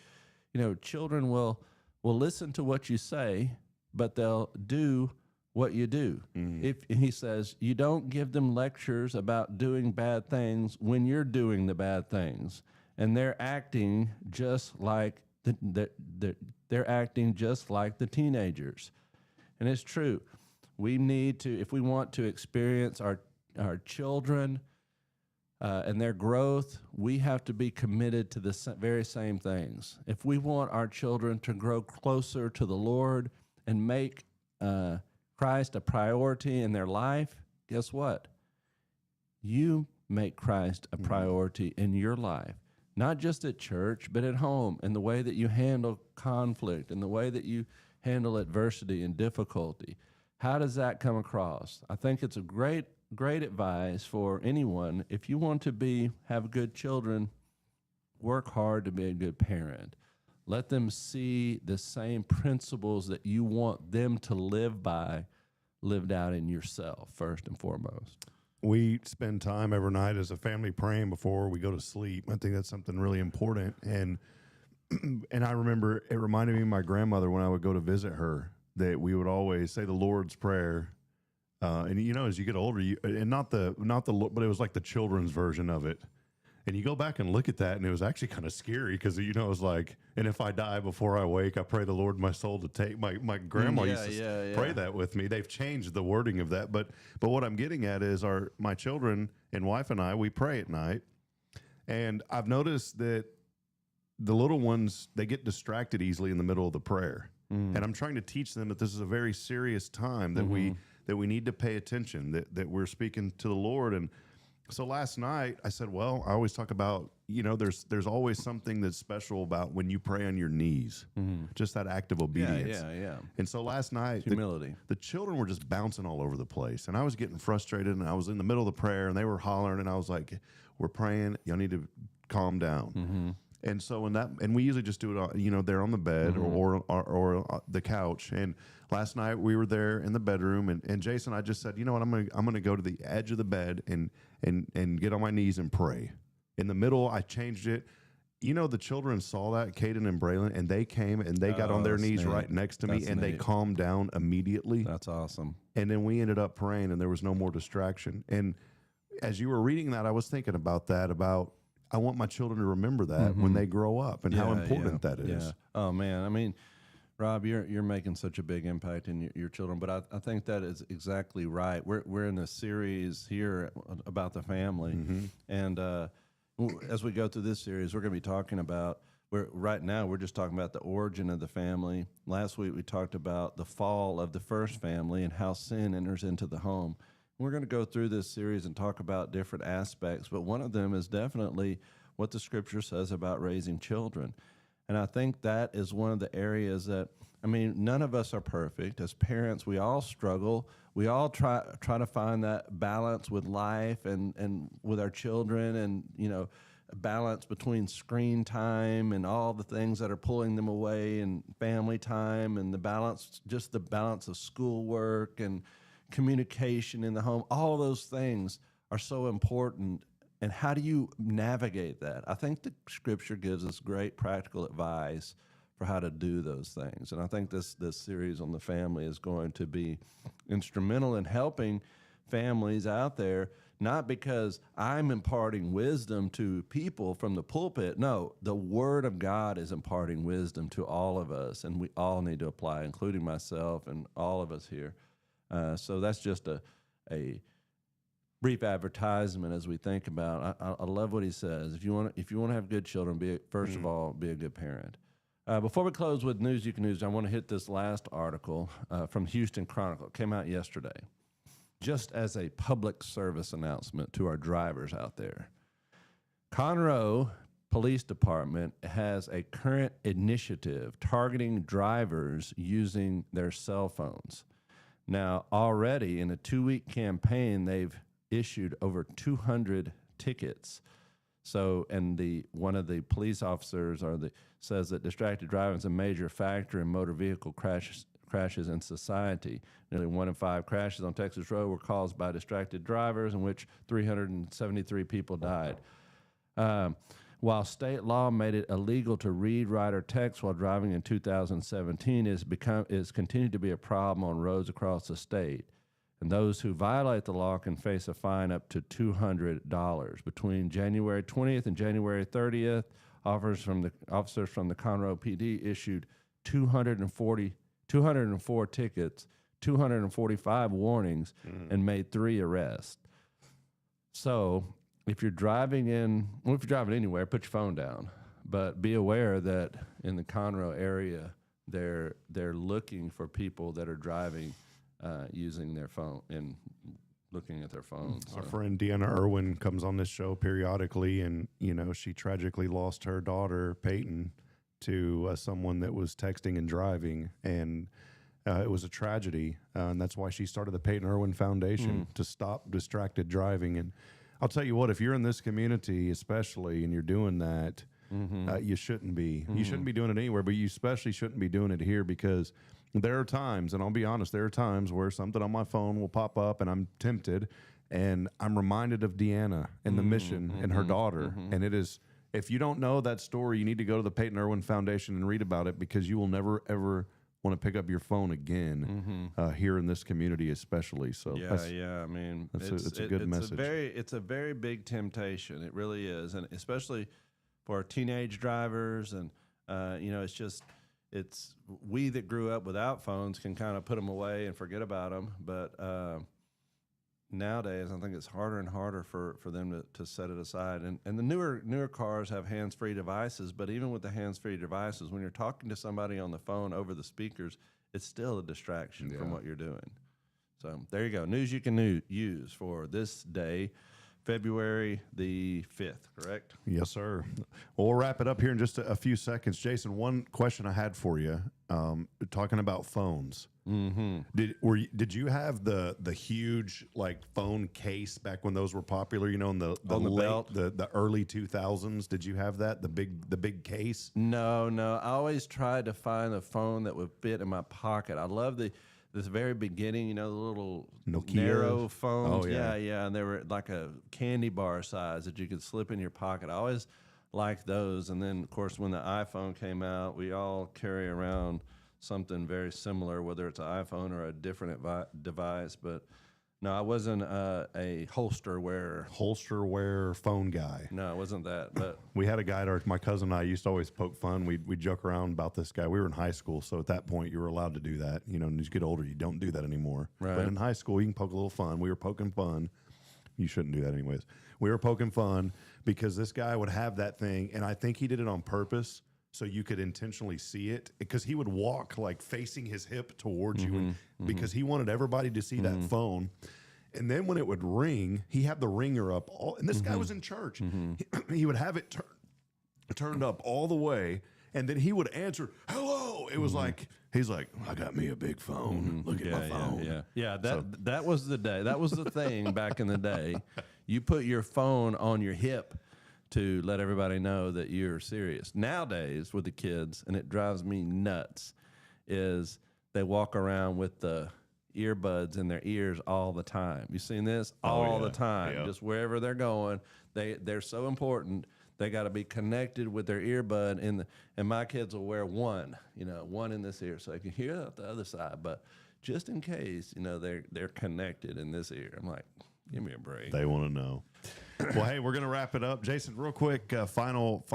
children will listen to what you say, but they'll do what you do. If he says you don't give them lectures about doing bad things when you're doing the bad things, and they're acting just like they're acting just like the teenagers, and it's true. We need to, if we want to experience our children and their growth, we have to be committed to the very same things. If we want our children to grow closer to the Lord and make Christ a priority in their life, guess what? You make Christ a priority in your life, not just at church, but at home, in the way that you handle conflict, in the way that you handle adversity and difficulty. How does that come across? I think it's a great advice for anyone. If you want to have good children, work hard to be a good parent. Let them see the same principles that you want them to live by, lived out in yourself, first and foremost. We spend time every night as a family praying before we go to sleep. I think that's something really important. And I remember it reminded me of my grandmother when I would go to visit her, that we would always say the Lord's Prayer. And as you get older, but it was like the children's version of it. And you go back and look at that, and it was actually kind of scary because, it was like, and if I die before I wake, I pray the Lord my soul to take. My grandma used to pray that with me. They've changed the wording of that. But what I'm getting at is my children and wife and I, we pray at night. And I've noticed that the little ones, they get distracted easily in the middle of the prayer. And I'm trying to teach them that this is a very serious time, that we need to pay attention, that we're speaking to the Lord. And so last night I said, well, I always talk about, there's always something that's special about when you pray on your knees, just that act of obedience. Yeah. And so last night, humility. The children were just bouncing all over the place, and I was getting frustrated, and I was in the middle of the prayer, and they were hollering, and I was like, we're praying, y'all need to calm down. And so and we usually just do it, they're on the bed or the couch. And last night we were there in the bedroom, and Jason, I just said, you know what, I'm gonna go to the edge of the bed and get on my knees and pray. In the middle, I changed it. The children saw that, Caden and Braylon, and they came and they got on their knees right next to me, and they calmed down immediately. That's awesome. And then we ended up praying, and there was no more distraction. And as you were reading that, I was thinking about that, I want my children to remember that when they grow up, and how important that is. Yeah. Oh man, I mean, Rob, you're making such a big impact in your children, but I think that is exactly right. We're in a series here about the family, and as we go through this series, we're going to be talking about. Right now we're just talking about the origin of the family. Last week we talked about the fall of the first family and how sin enters into the home. We're going to go through this series and talk about different aspects, but one of them is definitely what the Scripture says about raising children. And I think that is one of the areas that, I mean, none of us are perfect. As parents, we all struggle. We all try to find that balance with life and with our children, and, you know, a balance between screen time and all the things that are pulling them away, and family time, and the balance of schoolwork and communication in the home. All those things are so important. And how do you navigate that? I think the Scripture gives us great practical advice for how to do those things. And I think this series on the family is going to be instrumental in helping families out there, not because I'm imparting wisdom to people from the pulpit. No, the Word of God is imparting wisdom to all of us, and we all need to apply, including myself and all of us here. So that's just a brief advertisement as we think about. I love what he says. If you want to have good children, first of all, be a good parent. Before we close with News You Can News, I want to hit this last article from Houston Chronicle. It came out yesterday, just as a public service announcement to our drivers out there. Conroe Police Department has a current initiative targeting drivers using their cell phones. Now, already in a 2-week campaign, they've issued over 200 tickets. So, and one of the police officers says that distracted driving is a major factor in motor vehicle crashes in society. Nearly 1 in 5 crashes on Texas road were caused by distracted drivers, in which 373 people died. While state law made it illegal to read, write, or text while driving in 2017, it's continued to be a problem on roads across the state. And those who violate the law can face a fine up to $200. Between January 20th and January 30th, officers from the Conroe PD issued 204 tickets, 245 warnings, and made 3 arrests. So if you're driving anywhere, put your phone down. But be aware that in the Conroe area, they're looking for people that are driving using their phone and looking at their phones. Our friend Deanna Irwin comes on this show periodically, and she tragically lost her daughter Peyton to someone that was texting and driving, and it was a tragedy. And that's why she started the Peyton Irwin Foundation to stop distracted driving. And I'll tell you what, if you're in this community, especially, and you're doing that, you shouldn't be. You shouldn't be doing it anywhere, but you especially shouldn't be doing it here, because there are times, and I'll be honest, there are times where something on my phone will pop up and I'm tempted, and I'm reminded of Deanna and the mission and her daughter. And it is, if you don't know that story, you need to go to the Peyton Irwin Foundation and read about it, because you will never, ever want to pick up your phone again here in this community, especially. So I mean, it's a good message. It's a very big temptation. It really is, and especially for teenage drivers. And it's we that grew up without phones can kind of put them away and forget about them. But nowadays, I think it's harder and harder for them to set it aside. And the newer cars have hands-free devices, but even with the hands-free devices, when you're talking to somebody on the phone over the speakers, it's still a distraction from what you're doing. So there you go. News you can use for this day, February the 5th, correct? Yes, sir. Well, we'll wrap it up here in just a few seconds. Jason, one question I had for you, talking about phones. Did you have the huge phone case back when those were popular? In the belt? the early 2000s. Did you have that, the big case? No. I always tried to find a phone that would fit in my pocket. I love this very beginning, the little Nokia. Narrow phones. Oh, yeah. And they were like a candy bar size that you could slip in your pocket. I always liked those. And then, of course, when the iPhone came out, we all carry around something very similar, whether it's an iPhone or a different device. But no, I wasn't a holster wearer. Phone guy. No, it wasn't that. But we had a guy, my cousin and I used to always poke fun. We'd joke around about this guy. We were in high school, so at that point you were allowed to do that. And as you get older, you don't do that anymore. Right. But in high school, you can poke a little fun. We were poking fun. You shouldn't do that anyways. We were poking fun because this guy would have that thing, and I think he did it on purpose so you could intentionally see it, because he would walk facing his hip towards you, because he wanted everybody to see that phone. And then when it would ring, he had the ringer up. And this guy was in church. He would have it turned up all the way. And then he would answer, hello. It was like, he's like, I got me a big phone. Look at my phone. Yeah, that was the day. That was the thing back in the day. You put your phone on your hip to let everybody know that you're serious. Nowadays, with the kids, and it drives me nuts, is they walk around with the earbuds in their ears all the time. You seen this? All the time. Just wherever they're going, they're so important. They got to be connected with their earbud, and my kids will wear one in this ear so they can hear out the other side. But just in case, they're connected in this ear. I'm like, give me a break. They want to know. Well, hey, we're going to wrap it up. Jason, real quick, final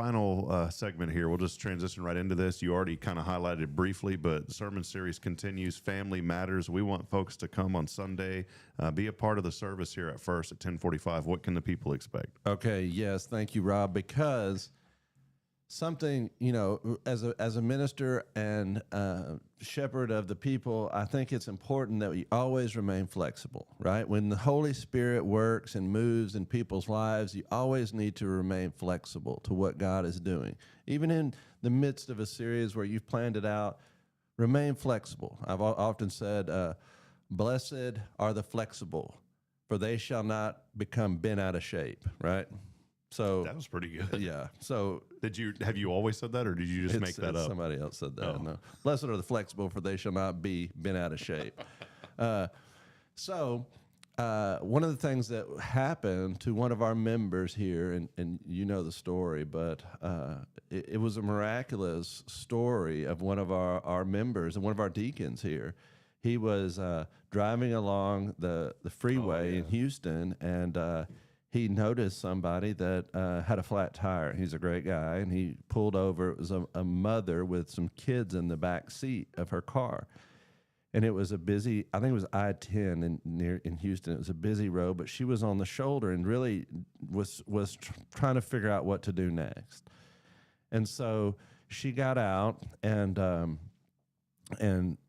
segment here. We'll just transition right into this. You already kind of highlighted it briefly, but the sermon series continues. Family matters. We want folks to come on Sunday, be a part of the service here at First at 10:45. What can the people expect? Okay, yes, thank you, Rob, because something, as a minister and shepherd of the people, I think it's important that we always remain flexible, right? When the Holy Spirit works and moves in people's lives, you always need to remain flexible to what God is doing. Even in the midst of a series where you've planned it out, remain flexible. I've often said, blessed are the flexible, for they shall not become bent out of shape, right? So that was pretty good. Yeah. So have you always said that, or did you just make that up? Somebody else said that. No. Blessed are the flexible, for they shall not be bent out of shape. So one of the things that happened to one of our members here, and you know the story, but it was a miraculous story of one of our members and one of our deacons here. He was driving along the freeway in Houston, and he noticed somebody that had a flat tire. He's a great guy, and he pulled over. It was a mother with some kids in the back seat of her car. And it was a busy, I think it was I-10 in Houston. It was a busy road, but she was on the shoulder and really was trying to figure out what to do next. And so she got out, and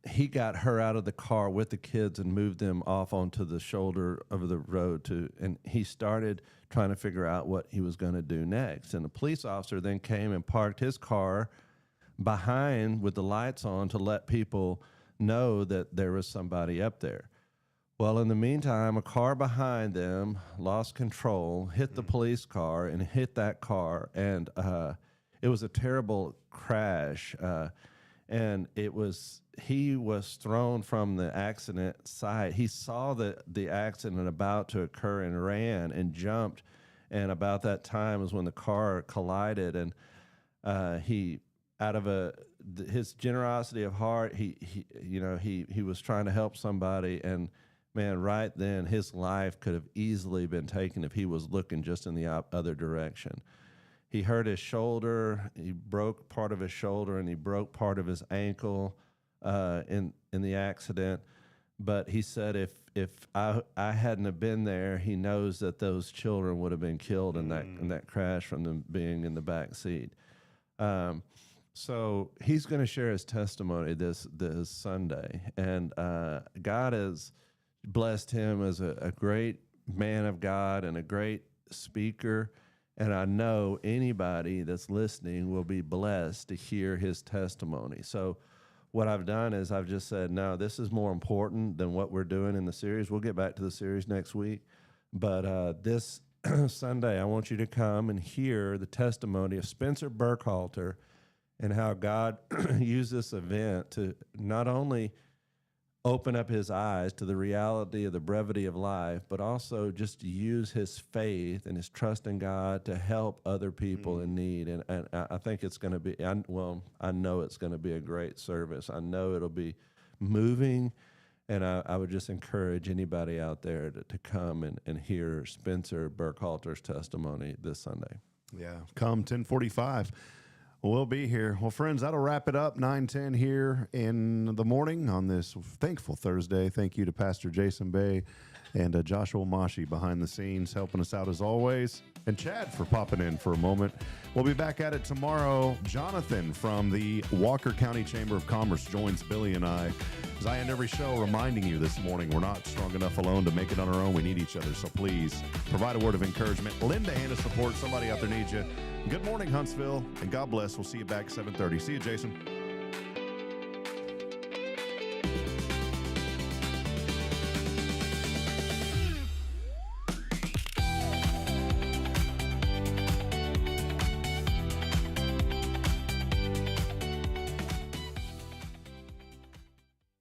he got her out of the car with the kids and moved them off onto the shoulder of the road and he started trying to figure out what he was going to do next. And the police officer then came and parked his car behind with the lights on to let people know that there was somebody up there. Well, in the meantime, a car behind them lost control, hit the police car and hit that car. And it was a terrible crash. And he was thrown from the accident site. He saw the accident about to occur and ran and jumped. And about that time was when the car collided. And he, out of his generosity of heart, he was trying to help somebody. And man, right then his life could have easily been taken if he was looking just in the other direction. He hurt his shoulder. He broke part of his shoulder, and he broke part of his ankle in the accident. But he said if I hadn't have been there, he knows that those children would have been killed in that crash from them being in the back seat. So he's going to share his testimony this Sunday, and God has blessed him as a great man of God and a great speaker. And I know anybody that's listening will be blessed to hear his testimony. So what I've done is I've just said, no, this is more important than what we're doing in the series. We'll get back to the series next week. But this Sunday, I want you to come and hear the testimony of Spencer Burkhalter and how God used this event to not only open up his eyes to the reality of the brevity of life, but also just to use his faith and his trust in God to help other people in need. And I think it's going to be, I know it's going to be a great service. I know it'll be moving, and I would just encourage anybody out there to come and hear Spencer Burkhalter's testimony this Sunday. Yeah, come 10:45. We'll be here. Well, friends, that'll wrap it up. 9:10 here in the morning on this thankful Thursday. Thank you to Pastor Jason Bay and Joshua Mashi behind the scenes helping us out as always. And Chad for popping in for a moment. We'll be back at it tomorrow. Jonathan from the Walker County Chamber of Commerce joins Billy and I As I end every show, reminding you this morning, we're not strong enough alone to make it on our own. We need each other. So please provide a word of encouragement. Lend a hand of support. Somebody out there needs you. Good morning, Huntsville, and God bless. We'll see you back 7:30. See you, Jason.